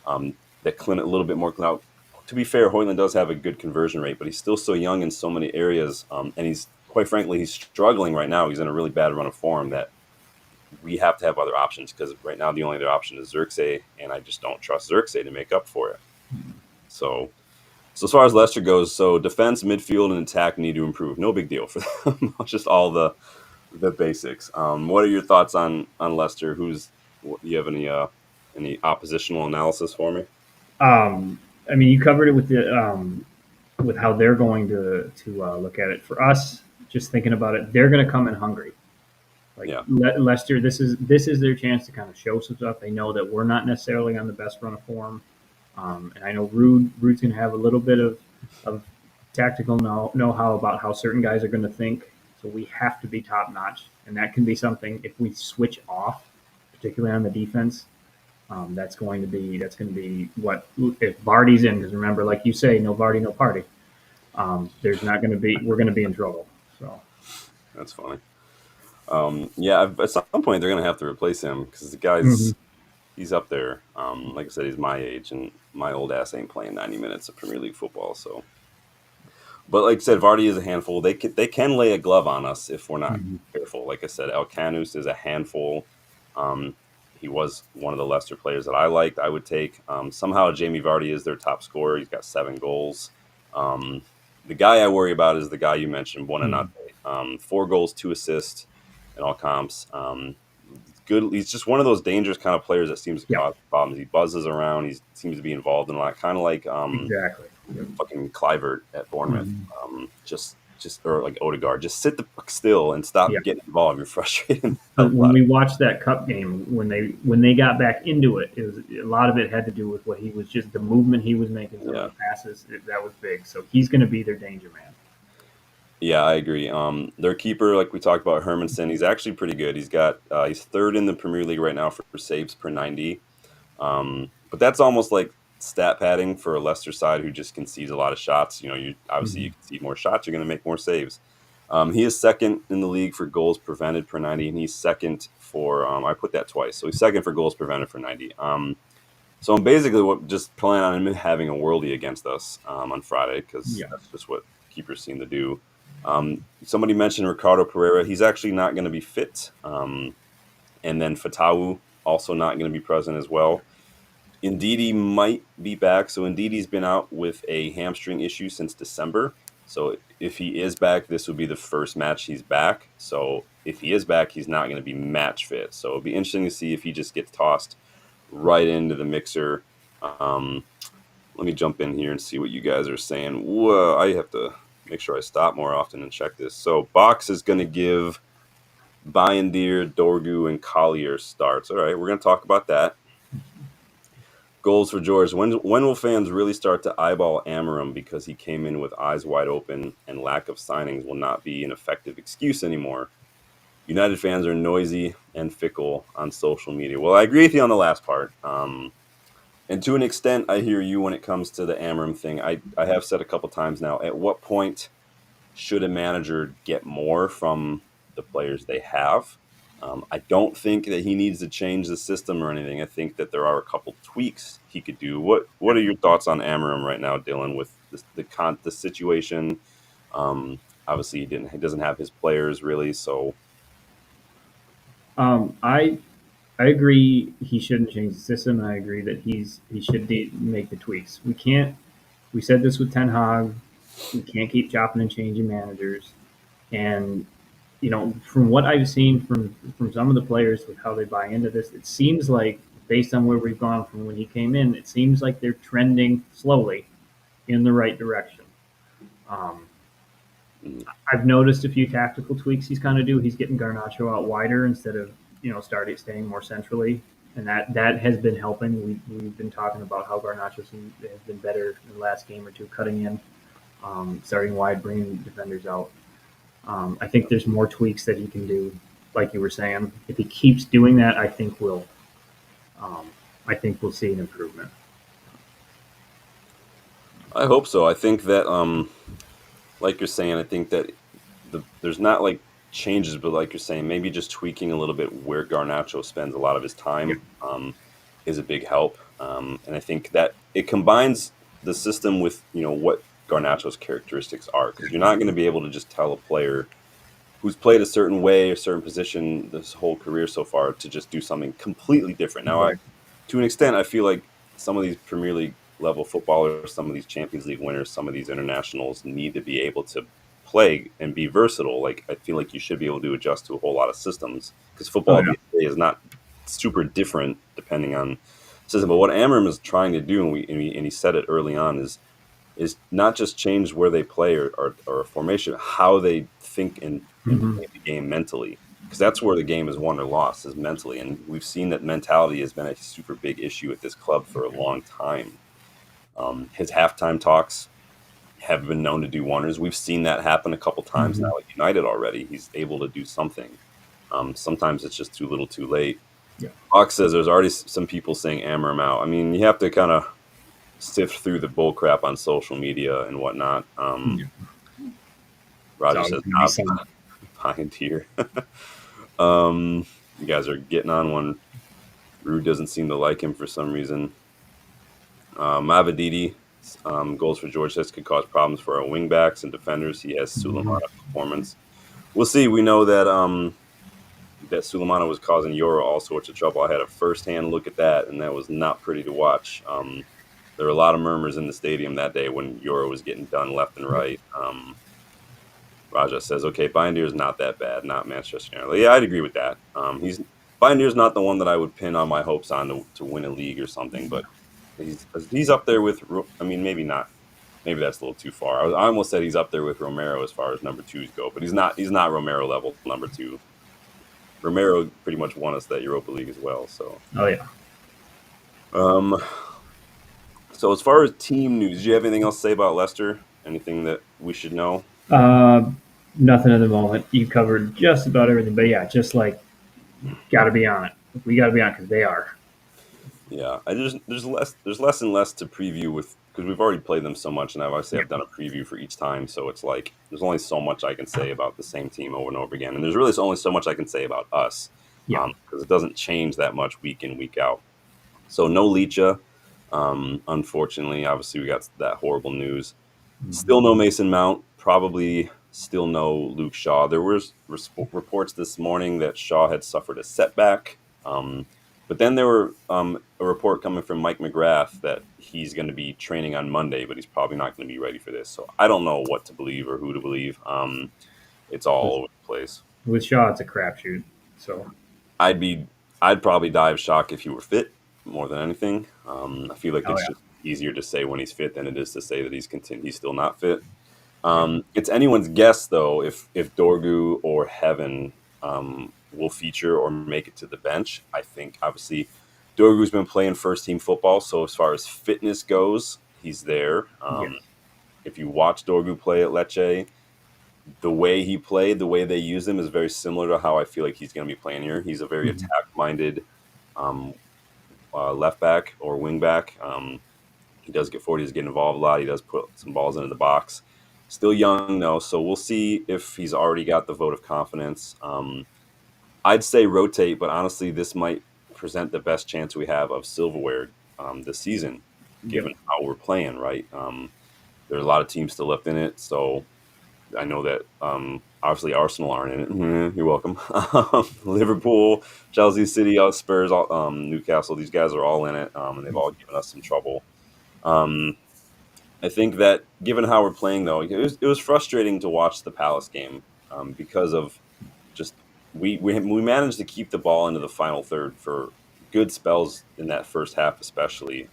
that a little bit more. Now, to be fair, Højlund does have a good conversion rate, but he's still so young in so many areas, and he's quite frankly he's struggling right now. He's in a really bad run of form that we have to have other options, because right now the only other option is Xerxes, and I just don't trust Xerxes to make up for it. So as far as Leicester goes, so defense, midfield, and attack need to improve. No big deal for them. Just all the basics. What are your thoughts on Leicester? Do you have any oppositional analysis for me? I mean, you covered it with how they're going to look at it. For us, just thinking about it, they're going to come in hungry. Like Yeah, Leicester, this is their chance to kind of show some stuff. They know that we're not necessarily on the best run of form, and I know Ruud's going to have a little bit of tactical know-how about how certain guys are going to think. So we have to be top notch, and that can be something if we switch off, particularly on the defense. That's going to be what if Vardy's in, because remember, like you say, no Vardy, no party. There's not going to be we're going to be in trouble. So that's funny. Yeah, at some point they're going to have to replace him, because the mm-hmm. guy's he's up there. Like I said, he's my age, and my old ass ain't playing 90 minutes of Premier League football. So, but like I said, Vardy is a handful. They can lay a glove on us if we're not Mm-hmm. careful. Like I said, Elkanus is a handful. Um, he was one of the Leicester players that I liked. I would take. Somehow Jamie Vardy is their top scorer. He's got 7 goals. Um, the guy I worry about is the guy you mentioned, Buonanotte. 4 goals, 2 assists in all comps. Good. He's just one of those dangerous kind of players that seems to Yep, cause problems. He buzzes around. He seems to be involved in a lot, kind of like exactly. Yep. fucking Clivert at Bournemouth. Mm-hmm. Just or like Odegaard. Just sit the fuck still and stop Yeah. getting involved. You're frustrating. So when we watched that cup game, when they got back into it, it was a lot of it had to do with what he was just the movement he was making, some of the passes that was big. So he's going to be their danger man. Yeah, I agree. Their keeper, like we talked about, Hermanson, he's actually pretty good. He's third in the Premier League right now for saves per 90. But that's almost like stat padding for a Leicester side who just concedes a lot of shots. You obviously Mm-hmm. you concede more shots, you're going to make more saves. He is second in the league for goals prevented per 90, and he's second for I put that twice, so he's second for goals prevented for 90. So I'm basically just planning on him having a worldie against us on Friday, because Yeah. that's just what keepers seem to do. Somebody mentioned Ricardo Pereira. He's actually not going to be fit. And then Fatawu also not going to be present as well. Ndidi might be back. So Ndidi's been out with a hamstring issue since December. So if he is back, this would be the first match he's back. So if he is back, he's not going to be match fit. So it'll be interesting to see if he just gets tossed right into the mixer. Let me jump in here and see what you guys are saying. Whoa, I have to make sure I stop more often and check this. So Box is going to give Bayendir, Dorgu, and Collier starts. All right, we're going to talk about that. Goals for George. When will fans really start to eyeball Amorim because he came in with eyes wide open, and lack of signings will not be an effective excuse anymore? United fans are noisy and fickle on social media. Well, I agree with you on the last part. And to an extent, I hear you when it comes to the Amorim thing. I have said a couple times now, at what point should a manager get more from the players they have? I don't think that he needs to change the system or anything. I think that there are a couple tweaks he could do. What are your thoughts on Amorim right now, Dylan, with the situation? Obviously, he doesn't have his players really, so I agree he shouldn't change the system, and I agree that he should make the tweaks. We can't. We said this with Ten Hag. We can't keep chopping and changing managers. And from what I've seen from some of the players with how they buy into this, it seems like based on where we've gone from when he came in, it seems like they're trending slowly in the right direction. Um, I've noticed a few tactical tweaks he's kind of do. He's getting Garnacho out wider instead of staying more centrally, and that has been helping. We've been talking about how Garnacho has been better in the last game or two, cutting in, starting wide, bringing defenders out. I think there's more tweaks that he can do, like you were saying. If he keeps doing that, um, I think we'll see an improvement. I hope so. I think that, like you're saying, I think that there's not like changes, but like you're saying, maybe just tweaking a little bit where Garnacho spends a lot of his Yeah. time is a big help. And I think that it combines the system with what Garnacho's characteristics are, because you're not going to be able to just tell a player who's played a certain way, a certain position this whole career so far, to just do something completely different. Now, Right. to an extent, I feel like some of these Premier League level footballers, some of these Champions League winners, some of these internationals need to be able to play and be versatile. Like, I feel like you should be able to adjust to a whole lot of systems, because Oh football yeah. these days is not super different depending on system. But what Amorim is trying to do, and he said it early on, is not just change where they play or a formation, how they think and Hmm. play the game mentally. Because that's where the game is won or lost, is mentally. And we've seen that mentality has been a super big issue at this club for a long time. His halftime talks have been known to do wonders. We've seen that happen a couple times Hmm. now at United already. He's able to do something. Sometimes it's just too little too late. Yeah. Fox says there's already some people saying Amorim out. I mean, you have to kind of sift through the bull crap on social media and whatnot. Yeah. It's Roger always says, going to be some. Pioneer. You guys are getting on one. Ruud doesn't seem to like him for some reason. Mavididi, goals for George says could cause problems for our wingbacks and defenders. He has Mhm. Sulemana performance. We'll see. We know that that Sulemana was causing Euro all sorts of trouble. I had a first-hand look at that, and that was not pretty to watch. There were a lot of murmurs in the stadium that day when Euro was getting done left and Yep. right. Raja says, "Okay, Bindier's not that bad, not Manchester United." Yeah, I'd agree with that. Bindier's not the one that I would pin on my hopes on to win a league or something, but he's up there with. I mean, maybe not. Maybe that's a little too far. I almost said he's up there with Romero as far as number twos go, but he's not. He's not Romero level number two. Romero pretty much won us that Europa League as well. So, Oh yeah. um, so as far as team news, do you have anything else to say about Leicester? Anything that we should know? Uh, Nothing at the moment. You covered just about everything, but yeah, just like got to be on it. We got to be on because they are. Yeah, I just there's less and less to preview with, because we've already played them so much, and I've done a preview for each time, so it's like there's only so much I can say about the same team over and over again, and there's really only so much I can say about us, Yeah. because it doesn't change that much week in week out. So no Licha, unfortunately. Obviously, we got that horrible news. Mhm. Still no Mason Mount. Probably still no Luke Shaw. There was reports this morning that Shaw had suffered a setback. But then there were a report coming from Mike McGrath that he's going to be training on Monday, but he's probably not going to be ready for this. So I don't know what to believe or who to believe. It's all With, over the place. with Shaw, it's a crapshoot. So I'd be I'd probably die of shock if he were fit more than anything. I feel like oh it's yeah. just easier to say when he's fit than it is to say that he's still not fit. Yep. It's anyone's guess though if Dorgu or Heaven will feature or make it to the bench. I think obviously Dorgu's been playing first team football, so as far as fitness goes, he's there. Yes. If you watch Dorgu play at Lecce, the way he played, the way they use him is very similar to how I feel like he's going to be playing here. He's a very Mhm. attack minded um, left back or wing back. He does get forward. He does get involved a lot. He does put some balls into the box. Still young though, so we'll see if he's already got the vote of confidence. I'd say rotate, but honestly, this might present the best chance we have of silverware this season, Yep. given how we're playing. Right, there are a lot of teams still left in it, so I know that obviously Arsenal aren't in it. You're welcome. Liverpool, Chelsea, City, Spurs, Newcastle. These guys are all in it, and they've all given us some trouble. Um, I think that given how we're playing, though, it was frustrating to watch the Palace game because of just we managed to keep the ball into the final third for good spells in that first half, especially.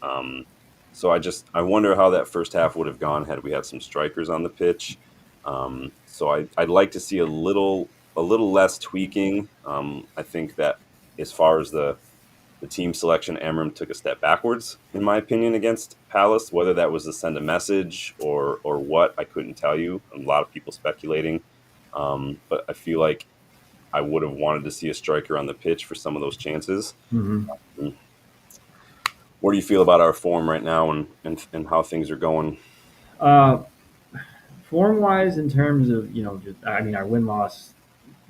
So I wonder how that first half would have gone had we had some strikers on the pitch. So I'd like to see a little less tweaking. I think that as far as the team selection, Amram took a step backwards, in my opinion, against Palace. Whether that was to send a message or what, I couldn't tell you. A lot of people speculating, but I feel like I would have wanted to see a striker on the pitch for some of those chances. Hmm. What do you feel about our form right now and how things are going? Uh, Form wise, in terms of just I mean, our win loss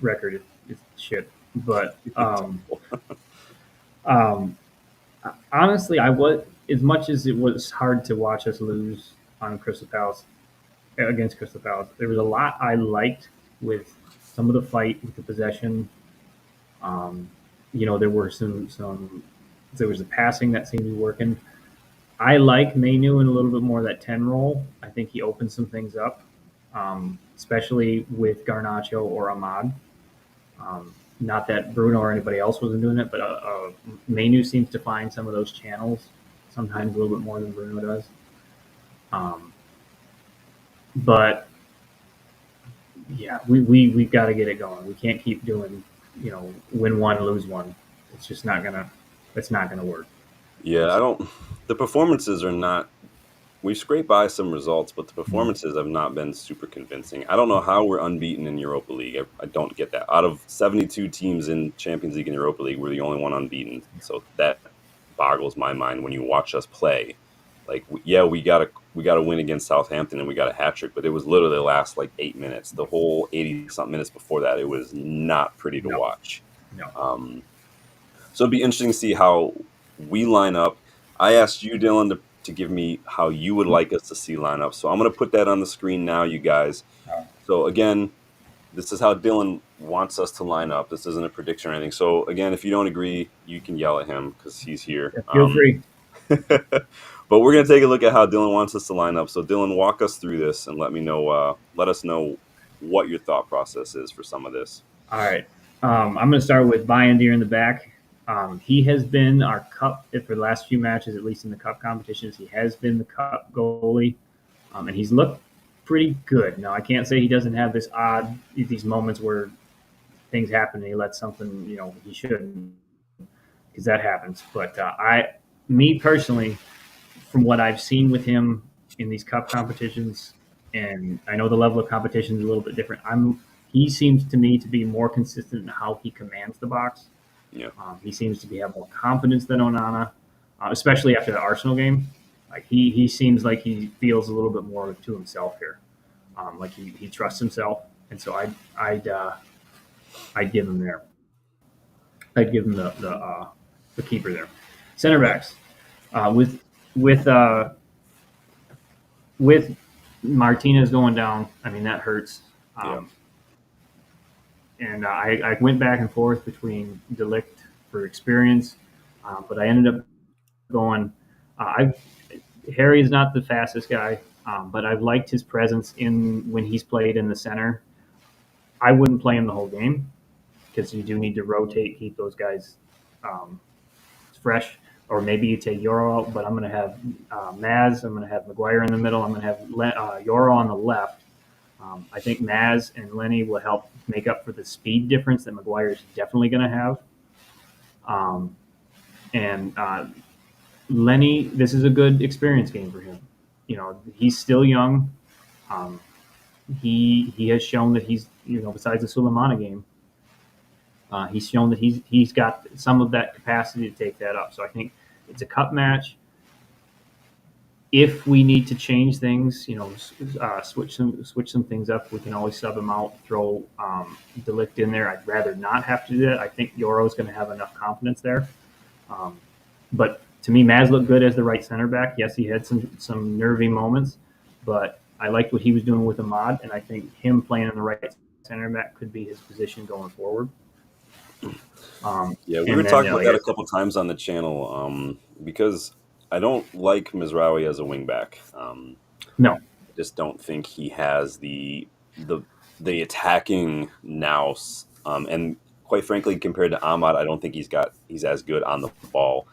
record is shit. But um, honestly, I was as much as it was hard to watch us lose on Crystal Palace against Crystal Palace. There was a lot I liked with some of the fight with the possession. Um, there were there was the passing that seemed to be working. I like Mainu in a little bit more of that 10 role. I think he opens some things up, especially with Garnacho or Ahmad. Not that Bruno or anybody else wasn't doing it, but Mainu seems to find some of those channels, sometimes a little bit more than Bruno does. But yeah, we've got to get it going. We can't keep doing, win one, lose one. It's just not gonna work. Yeah, I don't. The performances are not. We've scraped by some results, but the Mm-hmm. performances have not been super convincing. I don't know how we're unbeaten in Europa League. I don't get that. Out of 72 teams in Champions League and Europa League, we're the only one unbeaten. So that boggles my mind when you watch us play. Like, yeah, we got to win against Southampton and we got a hat trick, but it was literally the last like 8 minutes. The whole 80 something minutes before that, it was not pretty to No, watch. no. So it'd be interesting to see how we line up. I asked you, Dylan, to give me how you would like us to see lineup. So I'm going to put that on the screen now, you guys. So again, this is how Dylan wants us to line up. This isn't a prediction or anything. So again, if you don't agree, you can yell at him because he's here. Yeah, feel free. But we're going to take a look at how Dylan wants us to line up. So Dylan, walk us through this and let us know what your thought process is for some of this. All right. I'm going to start with Bayandir in the back. He has been our cup for the last few matches, at least in the cup competitions. He has been the cup goalie, and he's looked pretty good. Now, I can't say he doesn't have these moments where things happen and he lets something, he shouldn't, because that happens. But me personally, from what I've seen with him in these cup competitions, and I know the level of competition is a little bit different. He seems to me to be more consistent in how he commands the box. Yeah. He seems to have more confidence than Onana, especially after the Arsenal game. Like he seems like he feels a little bit more to himself here. Like he trusts himself, and so I'd give him there. I'd give him the keeper there. Center backs with uh, with Martinez going down. I mean that hurts. And I went back and forth between Delict for experience, but I ended up going. Harry is not the fastest guy, but I've liked his presence when he's played in the center. I wouldn't play him the whole game because you do need to rotate, keep those guys fresh. Or maybe you take Euro out, but I'm going to have Maz. I'm going to have Maguire in the middle. I'm going to have Euro on the left. I think Maz and Lenny will help make up for the speed difference that Maguire is definitely going to have. And Lenny, this is a good experience game for him. He's still young. He has shown that he's, besides the Sulemana game, he's shown that he's got some of that capacity to take that up. So I think it's a cup match. If we need to change things, switch some things up, we can always sub him out, throw Delict in there. I'd rather not have to do that. I think Yoro's going to have enough confidence there. But to me, Maz looked good as the right center back. Yes, he had some nervy moments, but I liked what he was doing with Ahmad, and I think him playing in the right center back could be his position going forward. Yeah, we were talking about that a couple times on the channel because I don't like Mizraoui as a wingback. No, I just don't think he has the attacking nous, and quite frankly, compared to Ahmad, I don't think he's as good on the ball.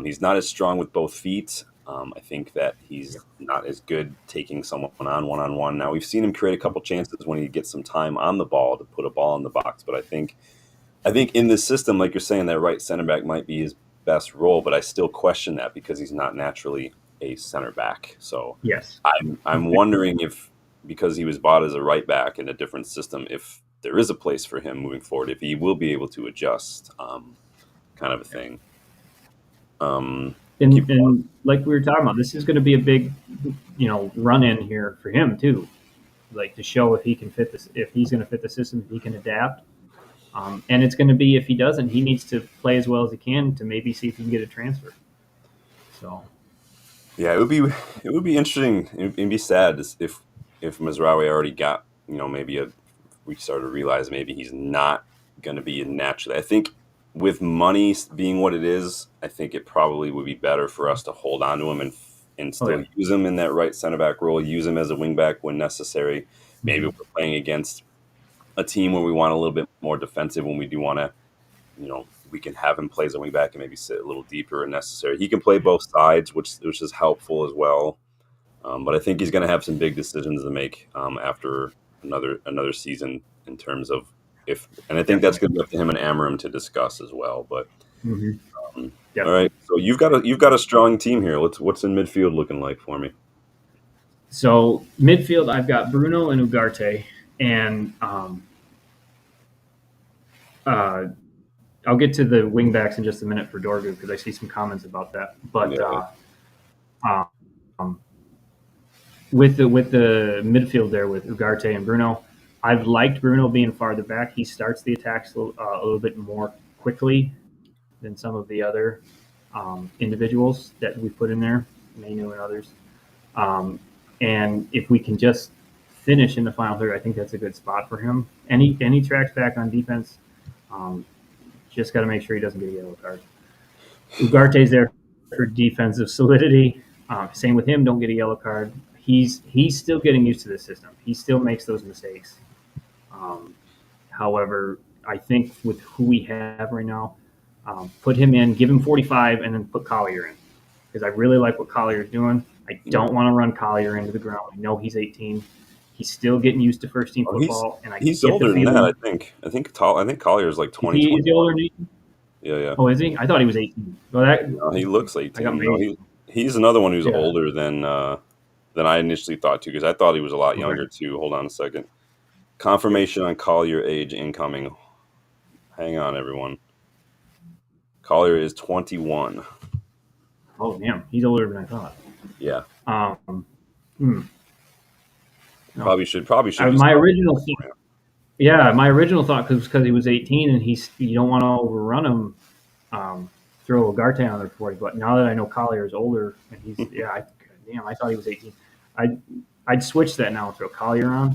He's not as strong with both feet. I think that he's not as good taking someone on one-on-one. Now we've seen him create a couple chances when he gets some time on the ball to put a ball in the box, but I think in this system, like you're saying, that right center back might be his best role, but I still question that because he's not naturally a center back. So yes, I'm wondering if, because he was bought as a right back in a different system, if there is a place for him moving forward, if he will be able to adjust, kind of a thing. And like we were talking about, this is going to be a big, run in here for him too, like to show if he can fit this, if he's going to fit the system, if he can adapt. And it's going to be, if he doesn't, he needs to play as well as he can to maybe see if he can get a transfer. So, yeah, it would be interesting. It'd be sad if Mizraoui already got maybe a we started to realize maybe he's not going to be a natural. I think with money being what it is, I think it probably would be better for us to hold on to him and Oh still yeah. use him in that right center back role, use him as a wing back when necessary. Maybe Mm-hmm. we're playing against a team where we want a little bit more defensive when we do want to, we can have him play as a wing back and maybe sit a little deeper if necessary. He can play both sides, which is helpful as well. But I think he's going to have some big decisions to make after another season in terms of and I think that's Definitely. going to be up to him and Amorim to discuss as well. But Mm-hmm. all right, Definitely. so you've got a strong team here. What's in midfield looking like for me? So midfield, I've got Bruno and Ugarte, and uh, I'll get to the wingbacks in just a minute for Dorgu because I see some comments about that. But Yeah, um, with the midfield there with Ugarte and Bruno, I've liked Bruno being farther back. He starts the attacks a little bit more quickly than some of the other individuals that we put in there, Manu and others. Um, and if we can just finish in the final third, I think that's a good spot for him. And he tracks back on defense. Um, just got to make sure he doesn't get a yellow card. Ugarte's there for defensive solidity. Same with him. Don't get a yellow card. He's still getting used to the system. He still makes those mistakes. Um, However, I think with who we have right now, put him in, give him 45, and then put Collier in because I really like what Collier's doing. I don't want to run Collier into the ground. I know he's 18. He's still getting used to first team oh, football, and I he's get the older than that. feeling. I think Collier is like Is 20, he is he 21. older than 18? Yeah, yeah. Oh, is he? I thought he was 18. Well, No, he looks I got 18. my No, age. he's another one who's Yeah. older than I initially thought too, because I thought he was a lot Okay. younger too. Hold on a second. Confirmation on Collier age incoming. Hang on, everyone. Collier is 21. Oh, damn. He's older than I thought. Yeah, Hmm. No. probably should be My stopped. original thought, yeah, my original thought was because he was 18 and you don't want to overrun him, throw Ugarte on there for 40. But now that I know Collier is older and damn, I thought he was 18. I'd switch that now and throw Collier on.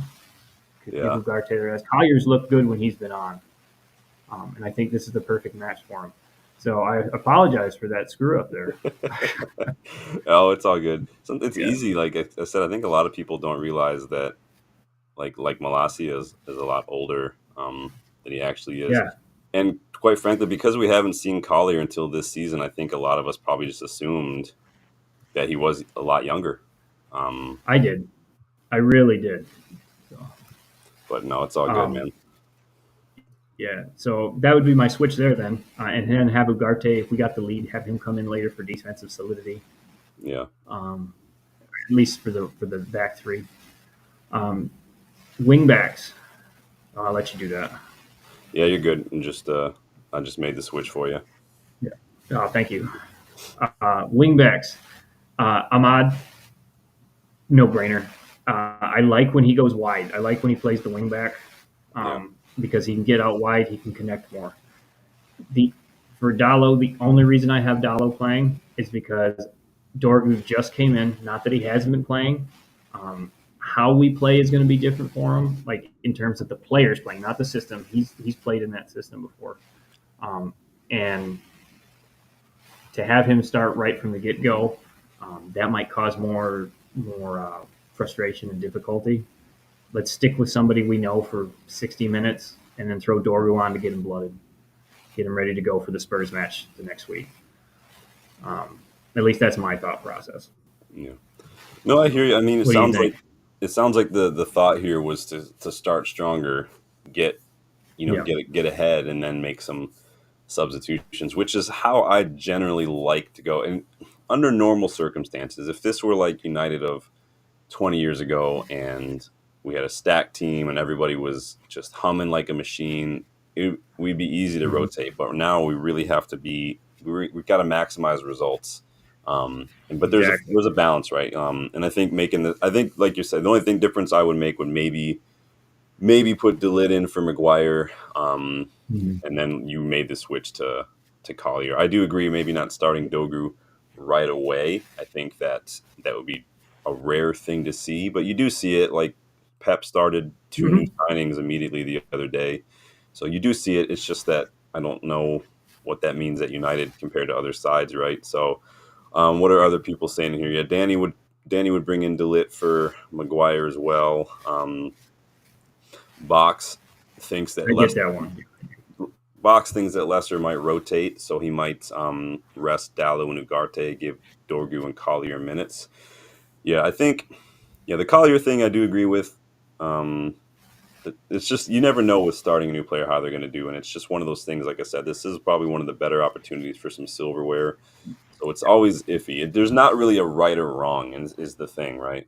Give Yeah. Ugarte the rest. Collier's looked good when he's been on, and I think this is the perfect match for him. So I apologize for that screw up there. Oh, it's all good. It's Yeah, easy. Like I said, I think a lot of people don't realize that like Malacia is a lot older than he actually is. yeah, And quite frankly, because we haven't seen Collier until this season, I think a lot of us probably just assumed that he was a lot younger. Um, I did. I really did. So, but no, it's all good, um, man. yeah, so that would be my switch there then, and then have Ugarte if we got the lead, have him come in later for defensive solidity, Yeah. at least for the back three. Um, Wing backs, I'll let you do that. Yeah, you're good. And I just made the switch for you. Yeah. Oh, thank you. Wing backs, Ahmad, no brainer. I like when he goes wide. I like when he plays the wing back Yeah. because he can get out wide. He can connect more. The For Dallo, the only reason I have Dallo playing is because Dorgu just came in. Not that he hasn't been playing. How we play is going to be different for him, like in terms of the players playing, not the system. He's played in that system before, and to have him start right from the get go, that might cause more frustration and difficulty. Let's stick with somebody we know for 60 minutes, and then throw Dorgu on to get him blooded, get him ready to go for the Spurs match the next week. At least that's my thought process. Yeah. No, I hear you. I mean, What do you think? it sounds like the thought here was to start stronger, get Yeah, get ahead, and then make some substitutions, which is how I generally like to go. And under normal circumstances, if this were like United of 20 years ago and we had a stacked team and everybody was just humming like a machine, we'd be easy to mm-hmm. rotate. But now we really have to we've got to maximize results. But Exactly. there's a balance, right? And I think I think like you said, the only thing difference I would make would maybe put DeLitt in for Maguire, Mm-hmm. and then you made the switch to Collier. I do agree, maybe not starting Dogu right away. I think that would be a rare thing to see, but you do see it. Like Pep started 2 new Mhm. signings immediately the other day. So you do see it. It's just that I don't know what that means at United compared to other sides, right? So what are other people saying here? Yeah, Danny would bring in DeLitt for Maguire as well. Box thinks that I get Leicester that one. Box thinks that Leicester might rotate, so he might rest Dallo and Ugarte, give Dorgu and Collier minutes. Yeah, I think the Collier thing I do agree with. Um, it's just you never know with starting a new player how they're going to do, and it's just one of those things. Like I said, this is probably one of the better opportunities for some silverware. So it's always iffy. There's not really a right or wrong, is the thing, right?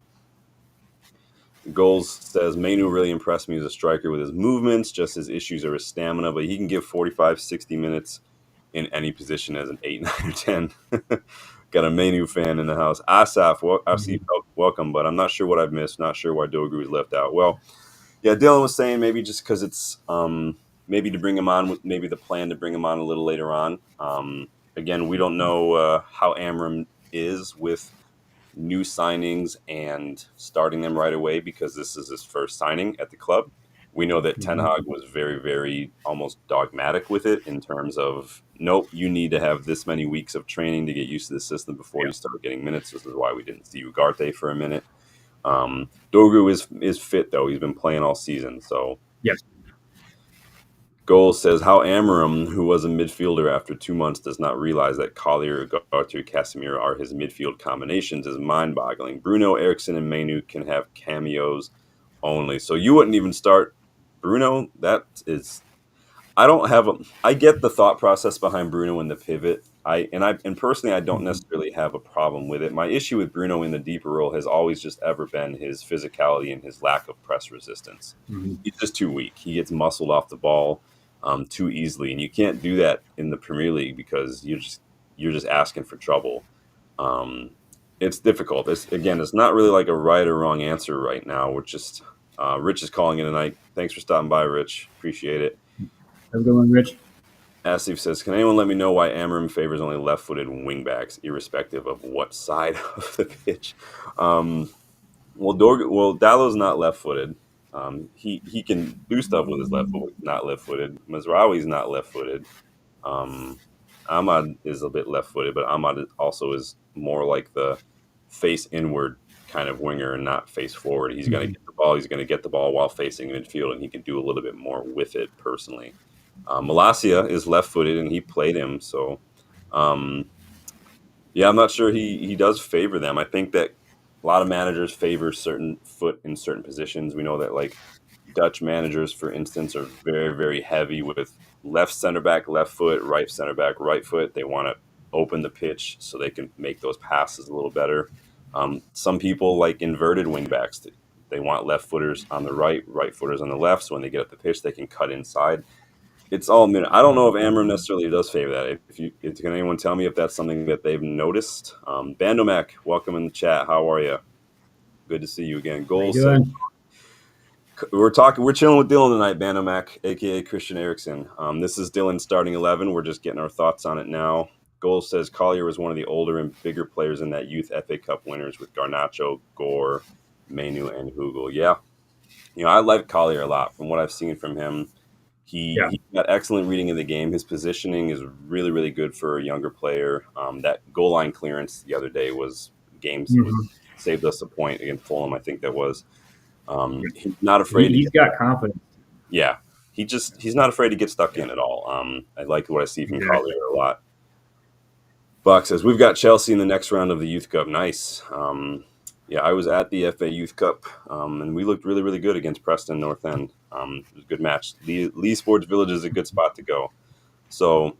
Goals says Mainu really impressed me as a striker with his movements. Just his issues are his stamina, but he can give 45, 60 minutes in any position as an 8, 9, or 10. Got a Mainu fan in the house. Asaf, Mhm. welcome, but I'm not sure what I've missed. Not sure why Dogu is left out. Well, yeah, Dylan was saying maybe just because it's maybe to bring him on, with maybe the plan to bring him on a little later on. Again, we don't know how Amram is with new signings and starting them right away because this is his first signing at the club. We know that Ten Mhm. Hag was very, very almost dogmatic with it in terms of, nope, you need to have this many weeks of training to get used to the system before Yeah. you start getting minutes. This is why we didn't see Ugarte for a minute. Dogu is fit though; he's been playing all season. So Yes. Goal says how Amorim, who was a midfielder after 2 months, does not realize that Collier, Ugarte, Casemiro are his midfield combinations is mind-boggling. Bruno, Eriksson, and Mainu can have cameos only. So you wouldn't even start Bruno. That is I don't have a. I get the thought process behind Bruno and the pivot. And personally, I don't Mhm. necessarily have a problem with it. My issue with Bruno in the deeper role has always just ever been his physicality and his lack of press resistance. Mhm. He's just too weak. He gets muscled off the ball too easily, and you can't do that in the Premier League because you're just asking for trouble. Um, it's difficult. It's not really like a right or wrong answer right now. We're just Rich is calling in tonight. Thanks for stopping by, Rich. Appreciate it. Have a good one, Rich. Asif says, "Can anyone let me know why Amorim favors only left-footed wingbacks, irrespective of what side of the pitch?" Um, Dallow's not left-footed. He can do stuff with his left foot, but he's not left-footed. Mazraoui's not left-footed. Um, Ahmad is a bit left-footed, but Ahmad also is more like the face inward kind of winger and not face forward. He's going to Mhm. get the ball. He's going to get the ball while facing midfield, and he can do a little bit more with it personally. Malacia is left-footed, and he played him. So, um, yeah, I'm not sure he does favor them. I think that a lot of managers favor certain foot in certain positions. We know that like Dutch managers, for instance, are very, very heavy with left center back, left foot, right center back, right foot. They want to open the pitch so they can make those passes a little better. Some people like inverted wing backs. They want left footers on the right footers on the left. So when they get up the pitch, they can cut inside. It's all minute. I don't know if Amram necessarily does favor that. Can anyone tell me if that's something that they've noticed? Bandomac, welcome in the chat. How are you? Good to see you again. How you Goals says doing? we're chilling with Dylan tonight. Bandomac, aka Christian Eriksen. This is Dylan's starting 11. We're just getting our thoughts on it now. Goals says Collier was one of the older and bigger players in that youth FA Cup winners with Garnacho, Gore, Manu, and Hugel. Yeah, I like Collier a lot. From what I've seen from him, Yeah. he got excellent reading of the game. His positioning is really, really good for a younger player. That goal line clearance the other day was Mhm. saved us a point against Fulham. I think that was. Yeah. He's not afraid to He's get. got confidence. Yeah, he's not afraid to get stuck Yeah. in at all. I like what I see from Exactly. Collier a lot. Buck says we've got Chelsea in the next round of the Youth Cup. Nice. Yeah, I was at the FA Youth Cup, and we looked really, really good against Preston North End. It was a good match. Lee Sports Village is a good spot to go. So,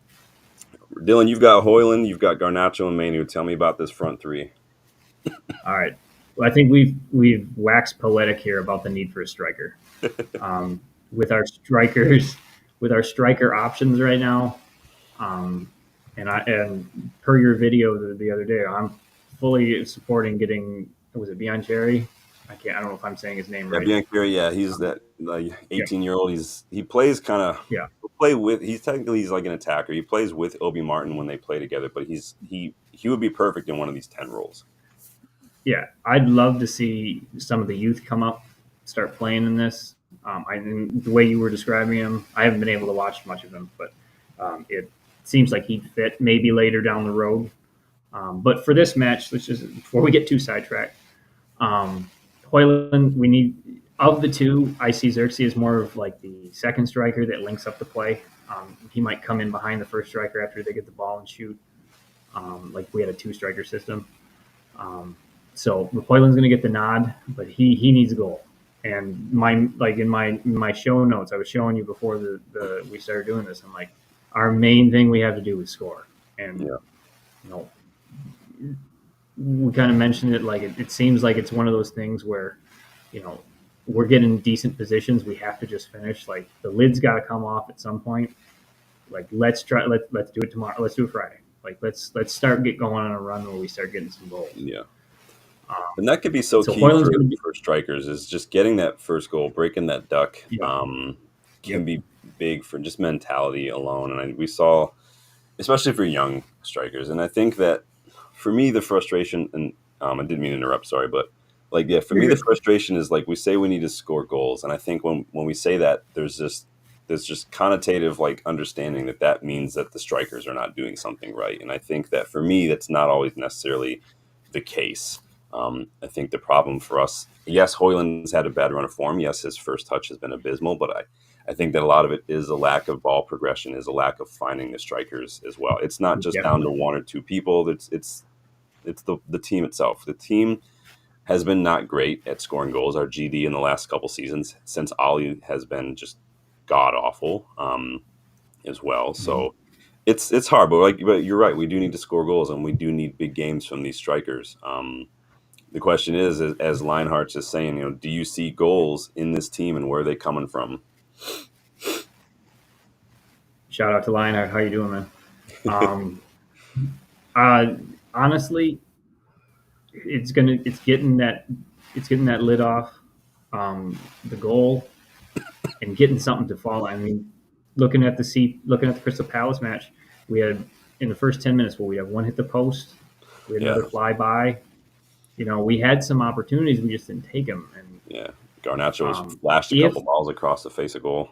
Dylan, you've got Hoyland, you've got Garnacho and Manu. Tell me about this front three. All right. Well, I think we've waxed poetic here about the need for a striker. Um, with our strikers, with our striker options right now, um, and per your video the other day, I'm fully supporting getting. Was it Beyond Cherry? I don't know if I'm saying his name Yeah, right. Biancheri, yeah, he's Um, that like yeah. 18-year-old. He plays kind of Yeah. play with. He's like an attacker. He plays with Obi Martin when they play together, but he would be perfect in one of these 10 roles. Yeah, I'd love to see some of the youth come up, start playing in this. The way you were describing him, I haven't been able to watch much of him, but it seems like he'd fit maybe later down the road. But for this match, let's just before we get too sidetracked, Hoyland, we need of the two. I see Xerxes as more of like the second striker that links up the play. He might come in behind the first striker after they get the ball and shoot. Like we had a two-striker system. So Hoyland's going to get the nod, but he needs a goal. And in my show notes, I was showing you before we started doing this. I'm like, our main thing we have to do is score. And we kind of mentioned it. Like it seems like it's one of those things where, we're getting decent positions. We have to just finish. Like the lid's got to come off at some point. Like let's do it tomorrow. Let's do it Friday. Like let's start going on a run where we start getting some goals. Yeah. And that could be so key for strikers is just getting that first goal, breaking that duck. Can be big for just mentality alone. And we saw, especially for young strikers. And I think that for me, the frustration, and I didn't mean to interrupt, sorry, but for me, the frustration is like we say we need to score goals. And I think when we say that, there's just connotative understanding that means that the strikers are not doing something right. And I think that for me, that's not always necessarily the case. I think the problem for us, yes, Hoyland's had a bad run of form. Yes, his first touch has been abysmal, but I think that a lot of it is a lack of ball progression, is a lack of finding the strikers as well. It's not just down to one or two people. It's the team itself. The team has been not great at scoring goals. Our GD in the last couple seasons since Ollie has been just god awful as well. So it's hard, but you're right. We do need to score goals, and we do need big games from these strikers. The question is, as Lionheart's is saying, do you see goals in this team, and where are they coming from? Shout out to Lionheart. How you doing, man? Honestly, it's getting that lid off the goal and getting something to fall. I mean, looking at the Crystal Palace match, we had in the first 10 minutes where we had one hit the post, we had another fly by. We had some opportunities, we just didn't take them. And Garnacho was flashed a couple balls across the face of goal.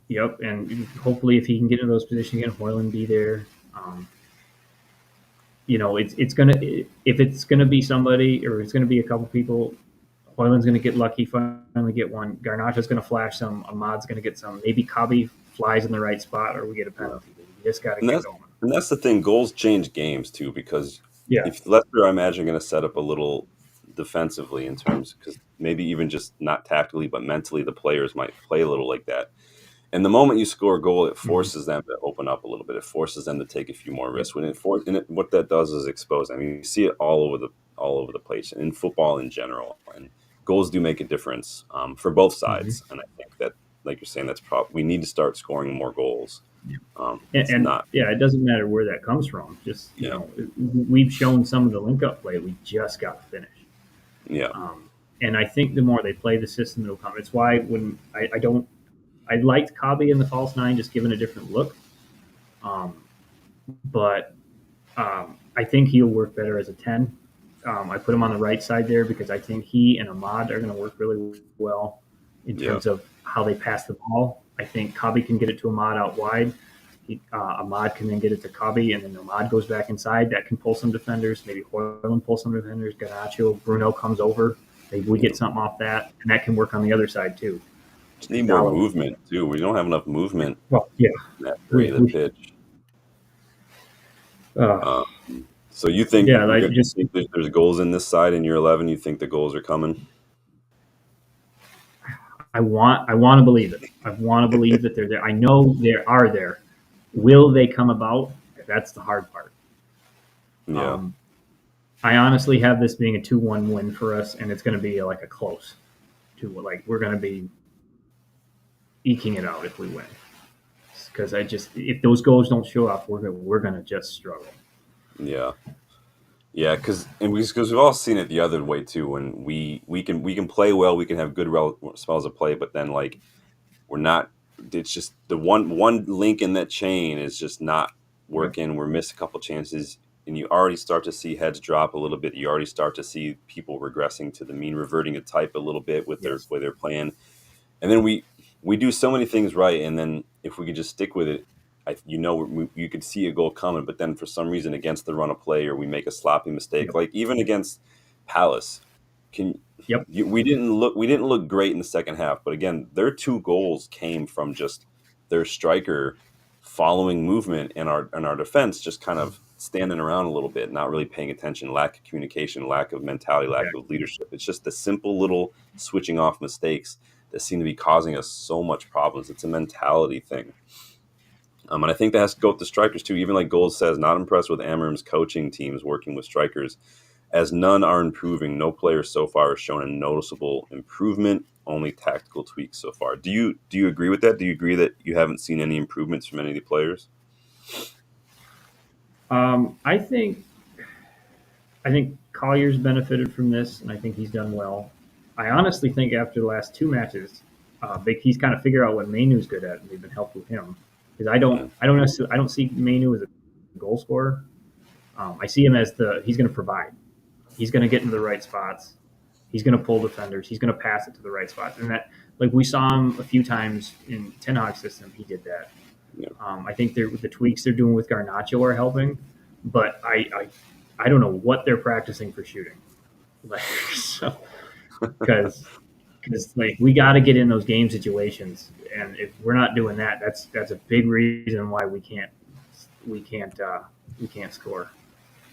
Yep. And hopefully, if he can get into those positions again, Hoyland be there. If it's gonna be somebody, or it's gonna be a couple people, Hoyland's gonna get lucky, finally get one. Garnacho's gonna flash some. Ahmad's gonna get some. Maybe Kabi flies in the right spot, or we get a penalty. We just gotta get going. And that's the thing. Goals change games too, because if Leicester, I imagine, going to set up a little defensively in terms, because maybe even just not tactically, but mentally, the players might play a little like that. And the moment you score a goal, it forces them to open up a little bit. It forces them to take a few more risks. What that does is expose. I mean, you see it all over the place in football in general. And goals do make a difference for both sides. And I think that, like you're saying, we need to start scoring more goals. It doesn't matter where that comes from. Just we've shown some of the link-up play. We just got to finish. And I think the more they play the system, it'll come. It's why when I liked Kabi in the false nine, just given a different look. But I think he'll work better as a 10. I put him on the right side there because I think he and Ahmad are going to work really well in terms of how they pass the ball. I think Kabi can get it to Ahmad out wide. Ahmad can then get it to Kabi, and then Ahmad goes back inside. That can pull some defenders. Maybe Hoyland pulls some defenders. Garnacho, Bruno comes over. Maybe we get something off that, and that can work on the other side too. Just need more movement too. We don't have enough movement. Well, that area of the pitch. So you think? Think there's goals in this side in year 11? You think the goals are coming? I want to believe it. I want to believe that they're there. I know they are there. Will they come about? That's the hard part. Yeah. I honestly have this being a 2-1 win for us, and it's going to be like a close 2-1. We're going to be eking it out if we win. Because if those goals don't show up, we're going to just struggle. Yeah. Yeah, because we've all seen it the other way too. When we can play well, we can have good spells of play, but then we're not. It's just the one link in that chain is just not working. We're missing a couple chances. and you already start to see heads drop a little bit. You already start to see people regressing to the mean, reverting to type a little bit with their Yes. way they're playing. And then we do so many things right, and then if we could just stick with it, you could see a goal coming. But then for some reason against the run of play, or we make a sloppy mistake, Yep. like even against Palace, can Yep. we didn't look great in the second half. But again, their two goals came from just their striker following movement, and our defense just kind of standing around a little bit, not really paying attention, lack of communication, lack of mentality, lack of Exactly. leadership. It's just the simple little switching off mistakes that seem to be causing us so much problems. It's a mentality thing. And I think that has to go with the strikers too. Even like Gold says, not impressed with Amorim's coaching teams working with strikers, as none are improving. No player so far has shown a noticeable improvement. Only tactical tweaks so far. Do you agree with that? Do you agree that you haven't seen any improvements from any of the players? I think Collier's benefited from this, and I think he's done well. I honestly think after the last two matches, he's kind of figured out what Mainu's good at, and they've been helped with him. Because Yeah, I don't see Mainu as a goal scorer. I see him as he's going to provide. He's going to get into the right spots. He's going to pull defenders. He's going to pass it to the right spots, and that like we saw him a few times in Ten Hag's system. He did that. yeah, I think the tweaks they're doing with Garnacho are helping, but I don't know what they're practicing for shooting. Like, so, because like we got to get in those game situations, and if we're not doing that, that's a big reason why we can't we can't score.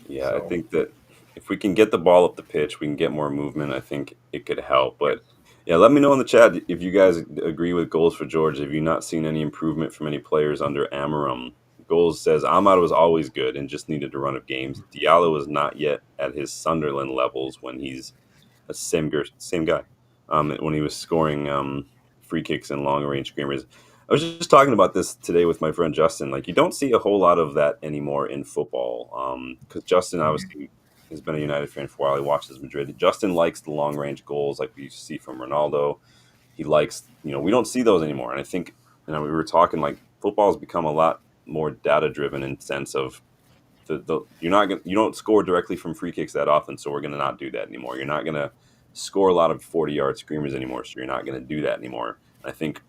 yeah. I So think that if we can get the ball up the pitch, we can get more movement. I think it could help. yeah, But yeah, let me know in the chat if you guys agree with goals for George. Have you not seen any improvement from any players under Amorim? Goals says Ahmad was always good and just needed a run of games. Diallo is not yet at his Sunderland levels when he's a same guy. When he was scoring free kicks and long range screamers. I was just talking about this today with my friend Justin. Like, you don't see a whole lot of that anymore in football. Because Justin obviously has been a United fan for a while. He watches Madrid. Justin likes the long range goals like we used to see from Ronaldo. He likes, we don't see those anymore. And I think, we were talking like football has become a lot more data driven in sense of you don't score directly from free kicks that often, so we're going to not do that anymore. You're not going to score a lot of 40-yard screamers anymore, so you're not going to do that anymore. And I think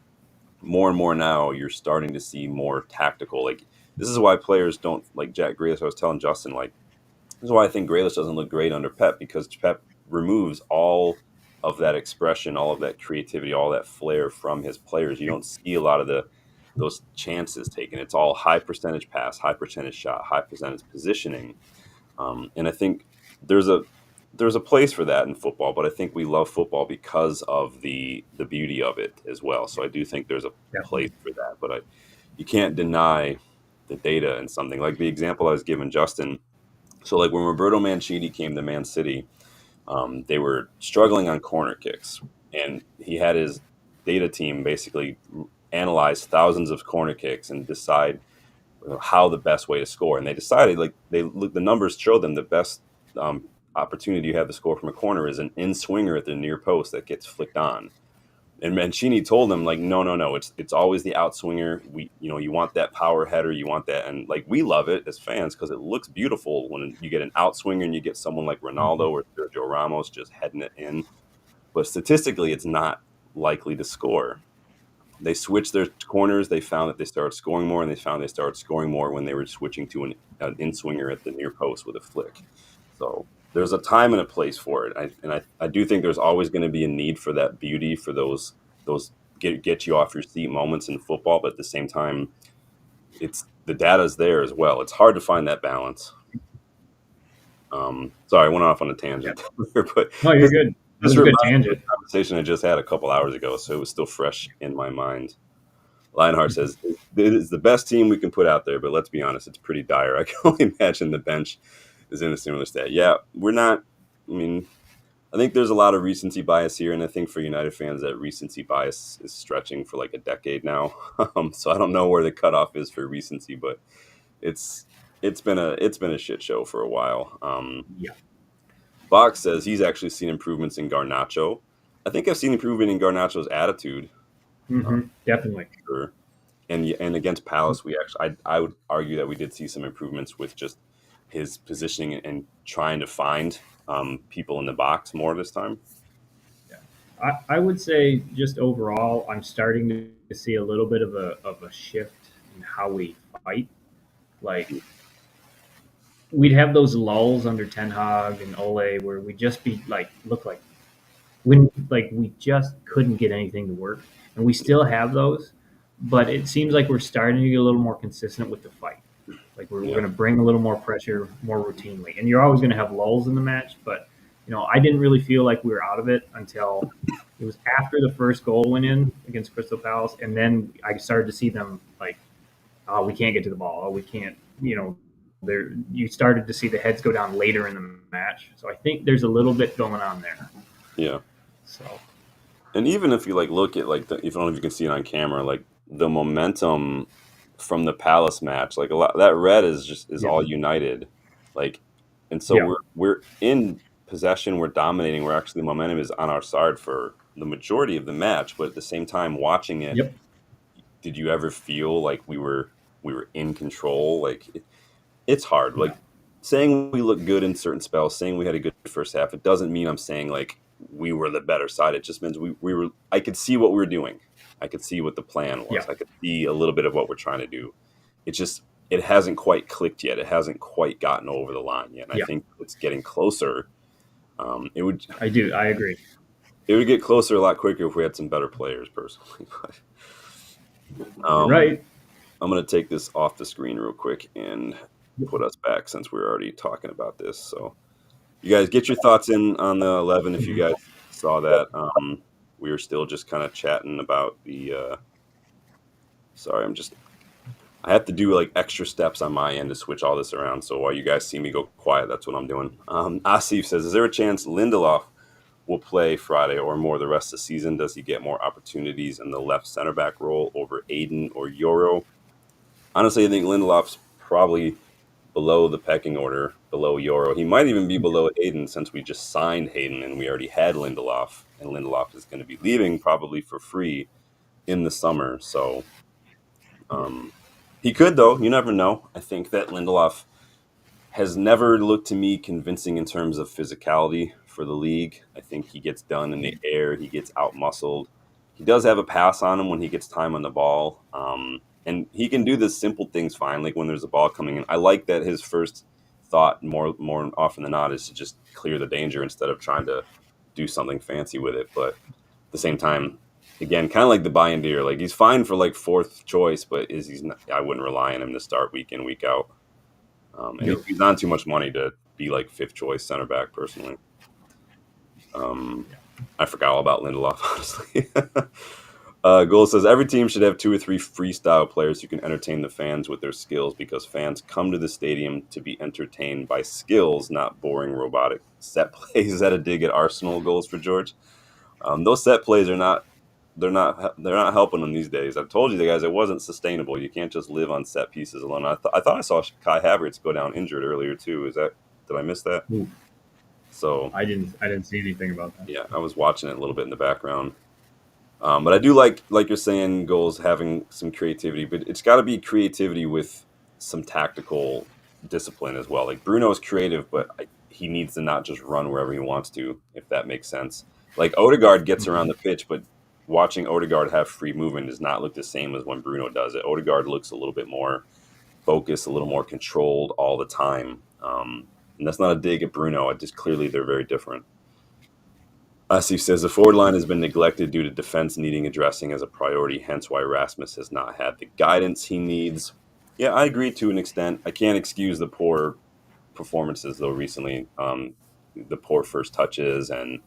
more and more now you're starting to see more tactical. Like, this is why players don't like Jack Grealish. I was telling Justin, like, this is why I think Grealish doesn't look great under Pep, because Pep removes all of that expression, all of that creativity, all that flair from his players. You don't see a lot of those chances taken. It's all high percentage pass, high percentage shot, high percentage positioning. And I think there's a place for that in football, but I think we love football because of the beauty of it as well. So I do think there's a place definitely. for that, but you can't deny the data and something like the example I was giving Justin. So like when Roberto Mancini came to Man City, they were struggling on corner kicks, and he had his data team basically analyze thousands of corner kicks and decide how the best way to score. And they decided, like, the numbers show them the best opportunity you have to score from a corner is an in swinger at the near post that gets flicked on. And Mancini told them, like, no, it's always the outswinger. You want that power header, you want that, and like we love it as fans because it looks beautiful when you get an outswinger and you get someone like Ronaldo or Sergio Ramos just heading it in. But statistically, it's not likely to score. They switched their corners. They found that they started scoring more, and they found they started scoring more when they were switching to an in swinger at the near post with a flick. So there's a time and a place for it, I do think there's always going to be a need for that beauty, for those get you off your seat moments in football. But at the same time, it's the data's there as well. It's hard to find that balance. Sorry, I went off on a Yeah. tangent, but No, you're this good. That this was a good reminds me of tangent. a conversation I just had a couple hours ago, so it was still fresh in my mind. Lionheart says it is the best team we can put out there, but let's be honest, it's pretty dire. I can only imagine the bench is in a similar state. Yeah, we're not. I mean, I think there's a lot of recency bias here, and I think for United fans, that recency bias is stretching for like a decade now. So I don't know where the cutoff is for recency, but it's it's been a shit show for a while. Yeah. Box says he's actually seen improvements in Garnacho. I think I've seen improvement in Garnacho's attitude. Definitely. Sure. And against Palace, we actually I would argue that we did see some improvements with just his positioning and trying to find people in the box more this time? I would say just overall, I'm starting to see a little bit of a shift in how we fight. Like we'd have those lulls under Ten Hag and Ole where we just be like look like we just couldn't get anything to work, and we still have those, but it seems like we're starting to get a little more consistent with the fight. Like we're Yeah. going to bring a little more pressure more routinely, and you're always going to have lulls in the match. But I didn't really feel like we were out of it until it was after the first goal went in against Crystal Palace, and then I started to see them like, oh, we can't get to the ball. Oh, we can't. There you started to see the heads go down later in the match. So I think there's a little bit going on there. Yeah. So, And even if you like look at like I don't know if you can see it on camera, like the momentum from the Palace match, like a lot that red is yeah, all United, like, and so yeah, we're in possession, we're dominating, we're actually the momentum is on our side for the majority of the match, but at the same time watching it, yep, did you ever feel like we were in control? Like it's hard. no, Like saying we look good in certain spells, saying we had a good first half, it doesn't mean I'm saying like we were the better side. It just means we were. I could see what we were doing. I could see what the plan was. yeah, I could see a little bit of what we're trying to do. It's just it hasn't quite clicked yet. It hasn't quite gotten over the line yet. And I yeah. think it's getting closer. It would I do. I agree. it would get closer a lot quicker if we had some better players, personally. But You're right. I'm going to take this off the screen real quick and put us back since we're already talking about this. So you guys get your thoughts in on the 11 if you guys saw that. We were still just kind of chatting about the. Sorry, I have to do like extra steps on my end to switch all this around. So while you guys see me go quiet, that's what I'm doing. Asif says, is there a chance Lindelof will play Friday or more the rest of the season? Does he get more opportunities in the left center back role over Aiden or Euro? Honestly, I think Lindelof's probably below the pecking order, below Euro. He might even be below Aiden since we just signed Hayden and we already had Lindelof, and Lindelof is going to be leaving probably for free in the summer. So he could, though. You never know. I think that Lindelof has never looked to me convincing in terms of physicality for the league. I think he gets done in the air. He gets out-muscled. He does have a pass on him when he gets time on the ball. And he can do the simple things fine, like when there's a ball coming in. I like that his first thought more often than not is to just clear the danger instead of trying to do something fancy with it. But at the same time, again, kind of like the Bayern deer, like he's fine for like fourth choice, but he's not, I wouldn't rely on him to start week in, week out. And Yep. he's not too much money to be like fifth choice center back personally. I forgot all about Lindelof, honestly. Goal says every team should have 2 or 3 freestyle players who can entertain the fans with their skills because fans come to the stadium to be entertained by skills, not boring robotic set plays. Is that a dig at Arsenal goals for George? Those set plays are not. They're not helping them these days. I've told you guys it wasn't sustainable. You can't just live on set pieces alone. I thought I saw Kai Havertz go down injured earlier too. Did I miss that? Ooh, So I didn't see anything about that. yeah, I was watching it a little bit in the background. But I do like you're saying, goals having some creativity, but it's got to be creativity with some tactical discipline as well. Like Bruno is creative, but he needs to not just run wherever he wants to, if that makes sense. Like Odegaard gets around the pitch, but watching Odegaard have free movement does not look the same as when Bruno does it. Odegaard looks a little bit more focused, a little more controlled all the time. And that's not a dig at Bruno. It just clearly they're very different. Asif says the forward line has been neglected due to defense needing addressing as a priority, hence why Rasmus has not had the guidance he needs. Yeah, I agree to an extent. I can't excuse the poor performances, though, recently. The poor first touches and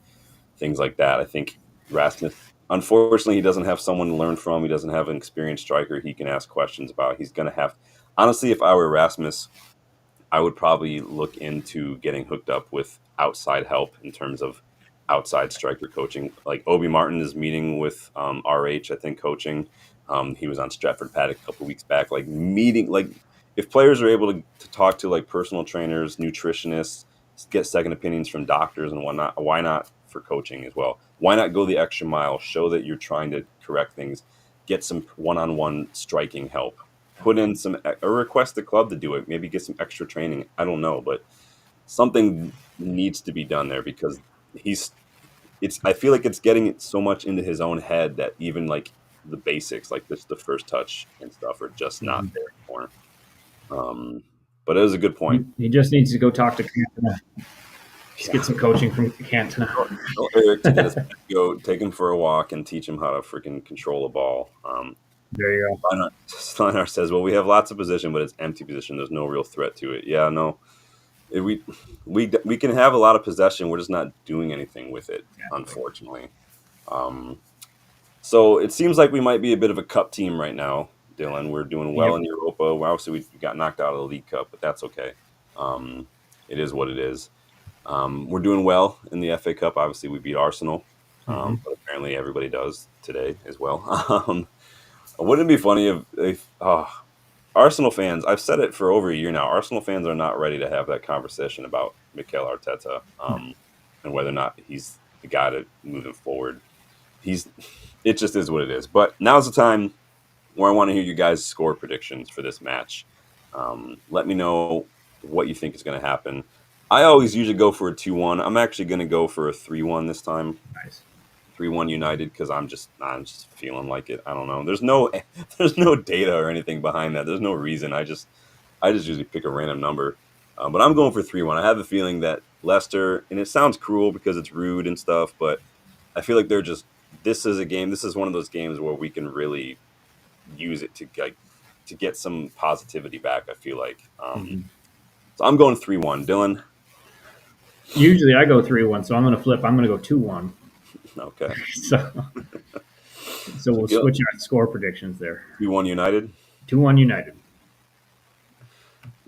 things like that. I think Rasmus, unfortunately, he doesn't have someone to learn from. He doesn't have an experienced striker he can ask questions about. He's going to have, honestly, if I were Rasmus, I would probably look into getting hooked up with outside help in terms of outside striker coaching. Like Obi Martin is meeting with RH, I think, coaching. He was on Stratford Paddock a couple weeks back. Like meeting, like if players are able to talk to like personal trainers, nutritionists, get second opinions from doctors and whatnot, why not for coaching as well? Why not go the extra mile? Show that you're trying to correct things. Get some one-on-one striking help. put in or request the club to do it. Maybe get some extra training. I don't know, but something needs to be done there because I feel like it's getting so much into his own head that even like the basics, like the first touch and stuff, are just not Mhm. there anymore. But it was a good point. He just needs to go talk to Cantona. Just get some coaching from Cantona. Tell Eric to get his go take him for a walk and teach him how to freaking control a ball. There you go. Steinar says, "Well, we have lots of position, but it's empty position. There's no real threat to it." Yeah, no, we can have a lot of possession. We're just not doing anything with it, unfortunately. So it seems like we might be a bit of a cup team right now, Dylan. We're doing well in Europa. Well, obviously, we got knocked out of the League Cup, but that's okay. It is what it is. We're doing well in the FA Cup. Obviously, we beat Arsenal, but apparently everybody does today as well. Wouldn't it be funny if Arsenal fans, I've said it for over a year now, Arsenal fans are not ready to have that conversation about Mikel Arteta and whether or not he's the guy to move him forward. It just is what it is. But now's the time where I want to hear you guys' score predictions for this match. Let me know what you think is going to happen. I always usually go for a 2-1. I'm actually going to go for a 3-1 this time. Nice. 3-1 United because I'm just feeling like it. I don't know. There's no data or anything behind that. There's no reason. I just usually pick a random number. But I'm going for 3-1. I have a feeling that Leicester, and it sounds cruel because it's rude and stuff, but I feel like this is a game. This is one of those games where we can really use it to get some positivity back. I feel like. So I'm going 3-1. Dylan. Usually I go 3-1, so I'm going to flip. I'm going to go 2-1. Okay. So we'll switch our score predictions there. 2-1 United. 2-1 United.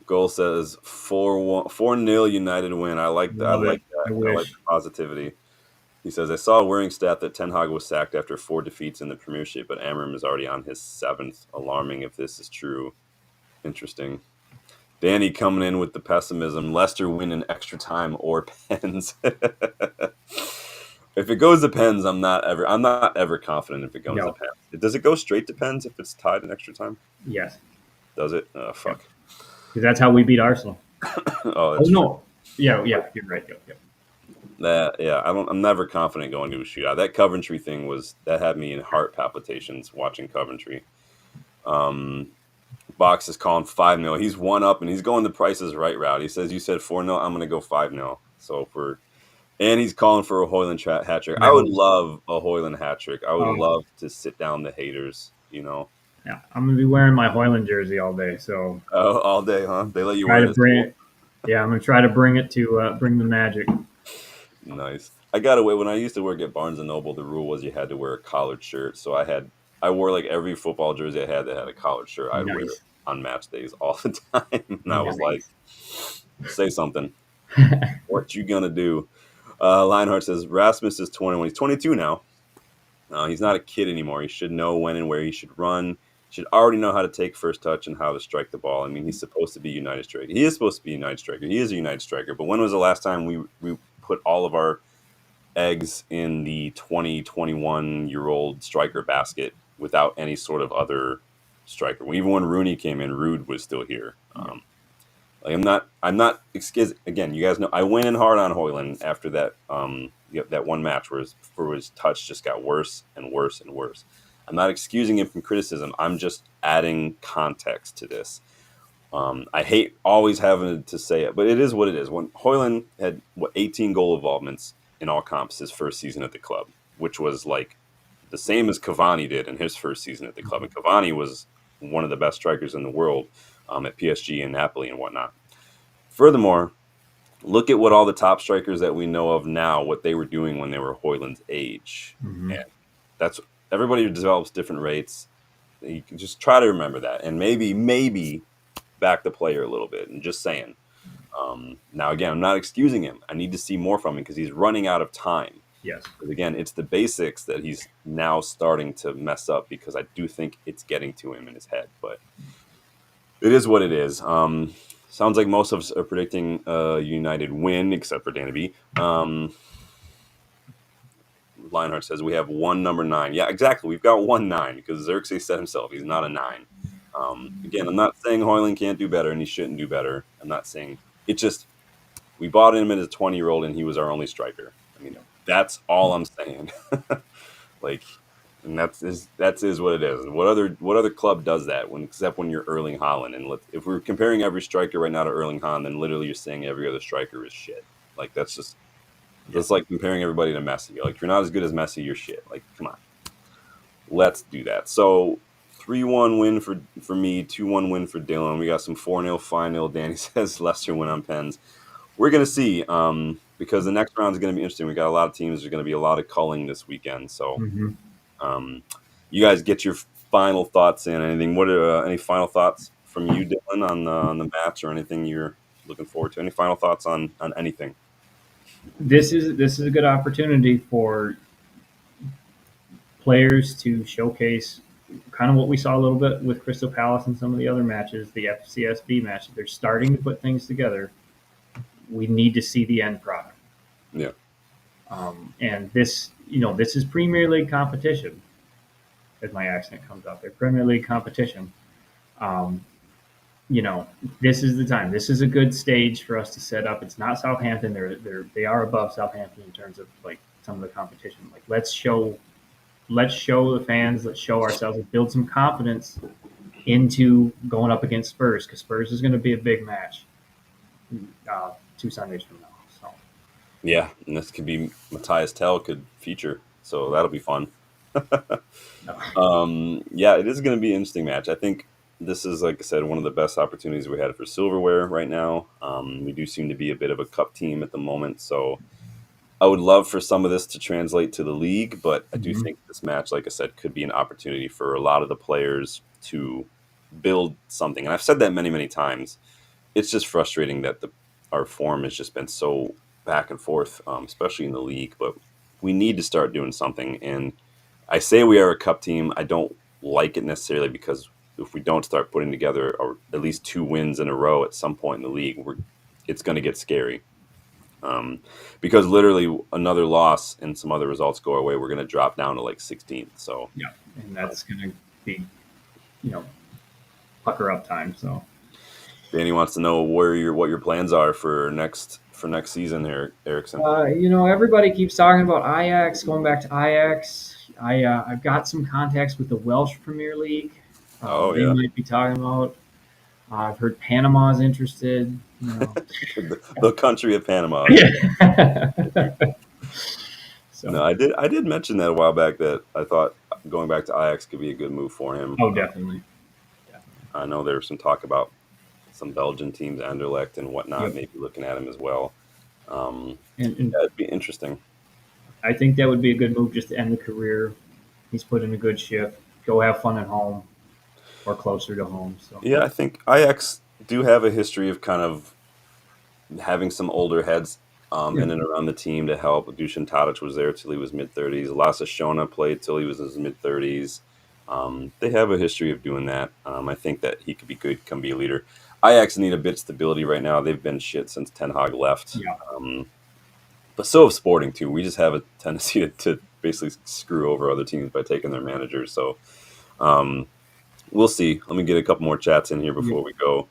Goal says 4-0 United win. I like that. I like that. I like the positivity. He says, I saw a worrying stat that Ten Hag was sacked after 4 defeats in the Premiership, but Amorim is already on his 7th. Alarming if this is true. Interesting. Danny coming in with the pessimism. Leicester win in extra time or pens. If it goes to pens, I'm not ever confident if it goes to pens. Does it go straight to pens if it's tied in extra time? Yes. Does it? Oh, fuck. Because that's how we beat Arsenal. That's no. Yeah, you're right. Yeah. I'm never confident going to a shootout. That Coventry thing had me in heart palpitations watching Coventry. Box is calling 5-0. He's 1 up and he's going the Price is Right route. He says, you said 4-0, I'm going to go 5-0. So and he's calling for a Højlund hat trick. I would love a Højlund hat trick. I would love to sit down the haters, you know. Yeah, I'm going to be wearing my Højlund jersey all day. So all day, huh? They let you wear it. Yeah, I'm going to try to bring it to bring the magic. Nice. I got away when I used to work at Barnes & Noble. The rule was you had to wear a collared shirt. So I wore like every football jersey I had that had a collared shirt. I'd wear it on match days all the time. And I was like, say something. What you gonna do? Lionheart says Rasmus is 21. He's 22 now. He's not a kid anymore. He should know when and where he should run. Should already know how to take first touch and how to strike the ball. I mean, he's supposed to be a United striker. He is supposed to be a United striker. He is a United striker. But when was the last time we put all of our eggs in the 21-year-old striker basket without any sort of other striker? Even when Rooney came in, Ruud was still here. I'm not again, you guys know I went in hard on Højlund after that that one match where his touch just got worse and worse and worse. I'm not excusing him from criticism. I'm just adding context to this. I hate always having to say it, but it is what it is. When Højlund had 18 goal involvements in all comps his first season at the club, which was like the same as Cavani did in his first season at the club. And Cavani was one of the best strikers in the world at PSG and Napoli and whatnot. Furthermore, look at what all the top strikers that we know of now, what they were doing when they were Højlund's age. And that's everybody develops different rates. You can just try to remember that and maybe back the player a little bit and just saying. Now, again, I'm not excusing him. I need to see more from him because he's running out of time. Yes. Because, again, it's the basics that he's now starting to mess up because I do think it's getting to him in his head. But it is what it is. Sounds like most of us are predicting a United win, except for Danny B. Lionheart says we have one number 9. Yeah, exactly. We've got 1 9 because Xerxes said himself he's not a 9. Again, I'm not saying Hoyland can't do better and he shouldn't do better. I'm not saying it. Just we bought him as a 20-year-old and he was our only striker. I mean, that's all I'm saying. Like, and that's is what it is. What other club does that except when you're Erling Haaland? And if we're comparing every striker right now to Erling Haaland, then literally you're saying every other striker is shit. Like that's like comparing everybody to Messi. Like, if you're not as good as Messi, you're shit. Like, come on, let's do that. So 3-1 win for me, 2-1 win for Dylan. We got some 4-0 final. Danny says Leicester win on pens. We're gonna see, because the next round is gonna be interesting. We got a lot of teams. There's gonna be a lot of culling this weekend. So, you guys get your final thoughts in. Anything? What are any final thoughts from you, Dylan, on the match or anything you're looking forward to? Any final thoughts on anything? This is a good opportunity for players to showcase kind of what we saw a little bit with Crystal Palace and some of the other matches, the FCSB matches. They're starting to put things together. We need to see the end product. Yeah. And this is Premier League competition, as my accent comes out there. Premier League competition. This is the time. This is a good stage for us to set up. It's not Southampton. They are above Southampton in terms of like some of the competition. Like let's show the fans, let's show ourselves, and build some confidence into going up against Spurs, because Spurs is going to be a big match 2 Sundays from now. So Yeah, and this could be Matthias Tell could feature, so that'll be fun. Yeah, it is going to be an interesting match. I think this is, like I said, one of the best opportunities we had for silverware right now. We do seem to be a bit of a cup team at the moment, so I would love for some of this to translate to the league, but I do think this match, like I said, could be an opportunity for a lot of the players to build something. And I've said that many, many times. It's just frustrating that our form has just been so back and forth, especially in the league. But we need to start doing something. And I say we are a cup team. I don't like it necessarily, because if we don't start putting together at least 2 wins in a row at some point in the league, it's going to get scary. Because literally another loss and some other results go our way, we're going to drop down to like 16th. So yeah, and that's going to be, pucker up time. So Danny wants to know what your plans are for next season here, Erickson. Everybody keeps talking about Ajax, going back to Ajax. I've got some contacts with the Welsh Premier League. They might be talking about. I've heard Panama's interested. The country of Panama. So. No, I did mention that a while back, that I thought going back to Ajax could be a good move for him. Oh, definitely. I know there was some talk about some Belgian teams, Anderlecht and whatnot, maybe looking at him as well. That'd be interesting. I think that would be a good move just to end the career. He's put in a good shift. Go have fun at home or closer to home. So yeah, I think Ajax do have a history of kind of having some older heads in and around the team to help. Dusan Tadic was there till he was mid-30s. Lasse Schöne played till he was in his mid-30s. They have a history of doing that. I think that he could be good, can be a leader. Ajax need a bit of stability right now. They've been shit since Ten Hag left. Yeah. But so have Sporting too. We just have a tendency to basically screw over other teams by taking their managers. So we'll see. Let me get a couple more chats in here before we go.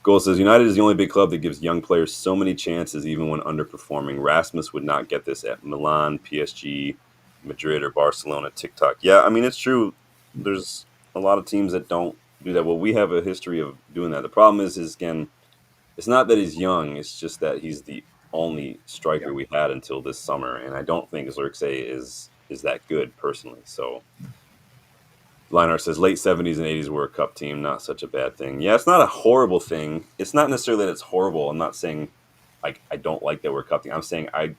Goal says, United is the only big club that gives young players so many chances even when underperforming. Rasmus would not get this at Milan, PSG, Madrid, or Barcelona. TikTok. Yeah, I mean, it's true. There's a lot of teams that don't do that. Well, we have a history of doing that. The problem is again, it's not that he's young. It's just that he's the only striker we had until this summer. And I don't think Xerxes is that good personally. So Linar says late 70s and 80s were a cup team, not such a bad thing. Yeah, it's not a horrible thing. It's not necessarily that it's horrible. I'm not saying I don't like that we're a cup team. I'm saying I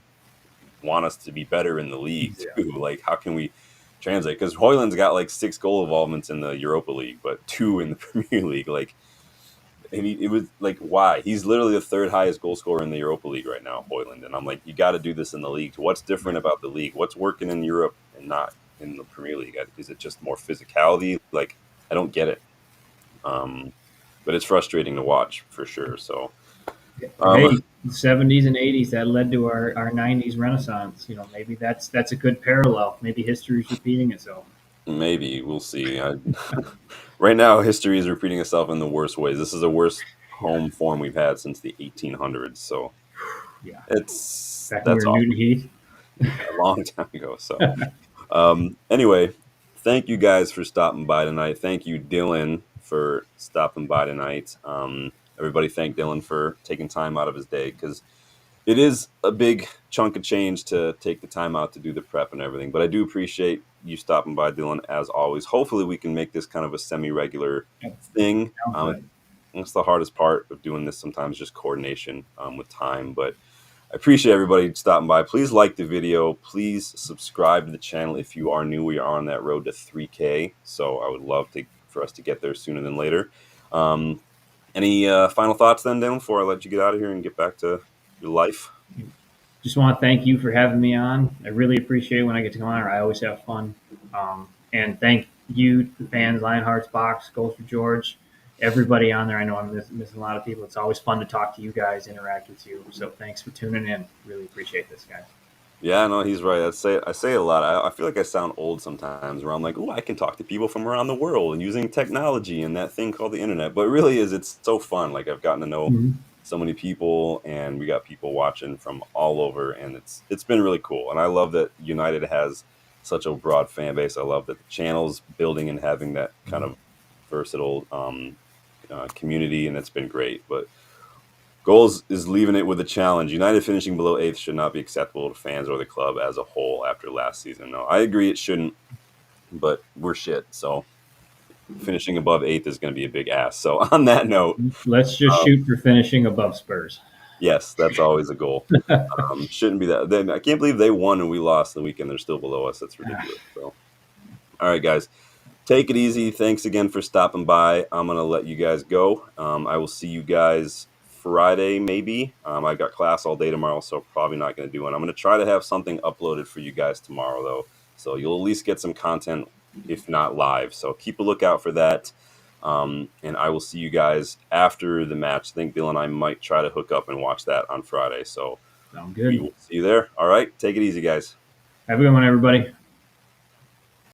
want us to be better in the league too. Like, how can we translate? Because Hoyland's got like 6 goal involvements in the Europa League, but 2 in the Premier League. Like, and it was like, why? He's literally the 3rd highest goal scorer in the Europa League right now, Hoyland. And I'm like, you got to do this in the league. What's different about the league? What's working in Europe and not in the Premier League? Is it just more physicality? Like, I don't get it. But it's frustrating to watch for sure. So, the 70s and 80s that led to our 90s renaissance. Maybe that's a good parallel. Maybe history is repeating itself. Maybe we'll see. right now, history is repeating itself in the worst ways. This is the worst home form we've had since the 1800s. So Yeah. that's Back when we were awful. Newton Heath. A long time ago. So anyway, thank you guys for stopping by tonight. Thank you, Dylan, for stopping by tonight. Everybody thank Dylan for taking time out of his day, because it is a big chunk of change to take the time out to do the prep and everything. But I do appreciate you stopping by, Dylan, as always. Hopefully we can make this kind of a semi-regular thing. Sounds good. That's the hardest part of doing this sometimes, just coordination with time. But I appreciate everybody stopping by. Please like the video. Please subscribe to the channel if you are new. We are on that road to 3K. So I would love for us to get there sooner than later. Any final thoughts then, Dylan, before I let you get out of here and get back to your life? Just want to thank you for having me on. I really appreciate it when I get to come on. I always have fun. And thank you, the fans, Lionhearts Box, Goals for George, everybody on there. I know I'm missing a lot of people. It's always fun to talk to you guys, interact with you. So thanks for tuning in. Really appreciate this, guys. Yeah, no, he's right. I say it a lot. I feel like I sound old sometimes, where I'm like, oh, I can talk to people from around the world and using technology and that thing called the internet. But it really is, it's so fun. Like, I've gotten to know so many people, and we got people watching from all over, and it's been really cool. And I love that United has such a broad fan base. I love that the channel's building and having that kind of versatile community, and it's been great. But Goals is leaving it with a challenge. United finishing below 8th should not be acceptable to fans or the club as a whole after last season. No, I agree it shouldn't, but we're shit. So finishing above 8th is going to be a big ass. So on that note, let's just shoot for finishing above Spurs. Yes, that's always a goal. Shouldn't be that. I can't believe they won and we lost the weekend. They're still below us. That's ridiculous. So, all right, guys. Take it easy. Thanks again for stopping by. I'm going to let you guys go. I will see you guys Friday, maybe. I got class all day tomorrow, so probably not going to do one. I'm going to try to have something uploaded for you guys tomorrow, though. So you'll at least get some content, if not live. So keep a lookout for that. And I will see you guys after the match. I think Bill and I might try to hook up and watch that on Friday. So sound good. We will see you there. All right. Take it easy, guys. Have a good one, everybody.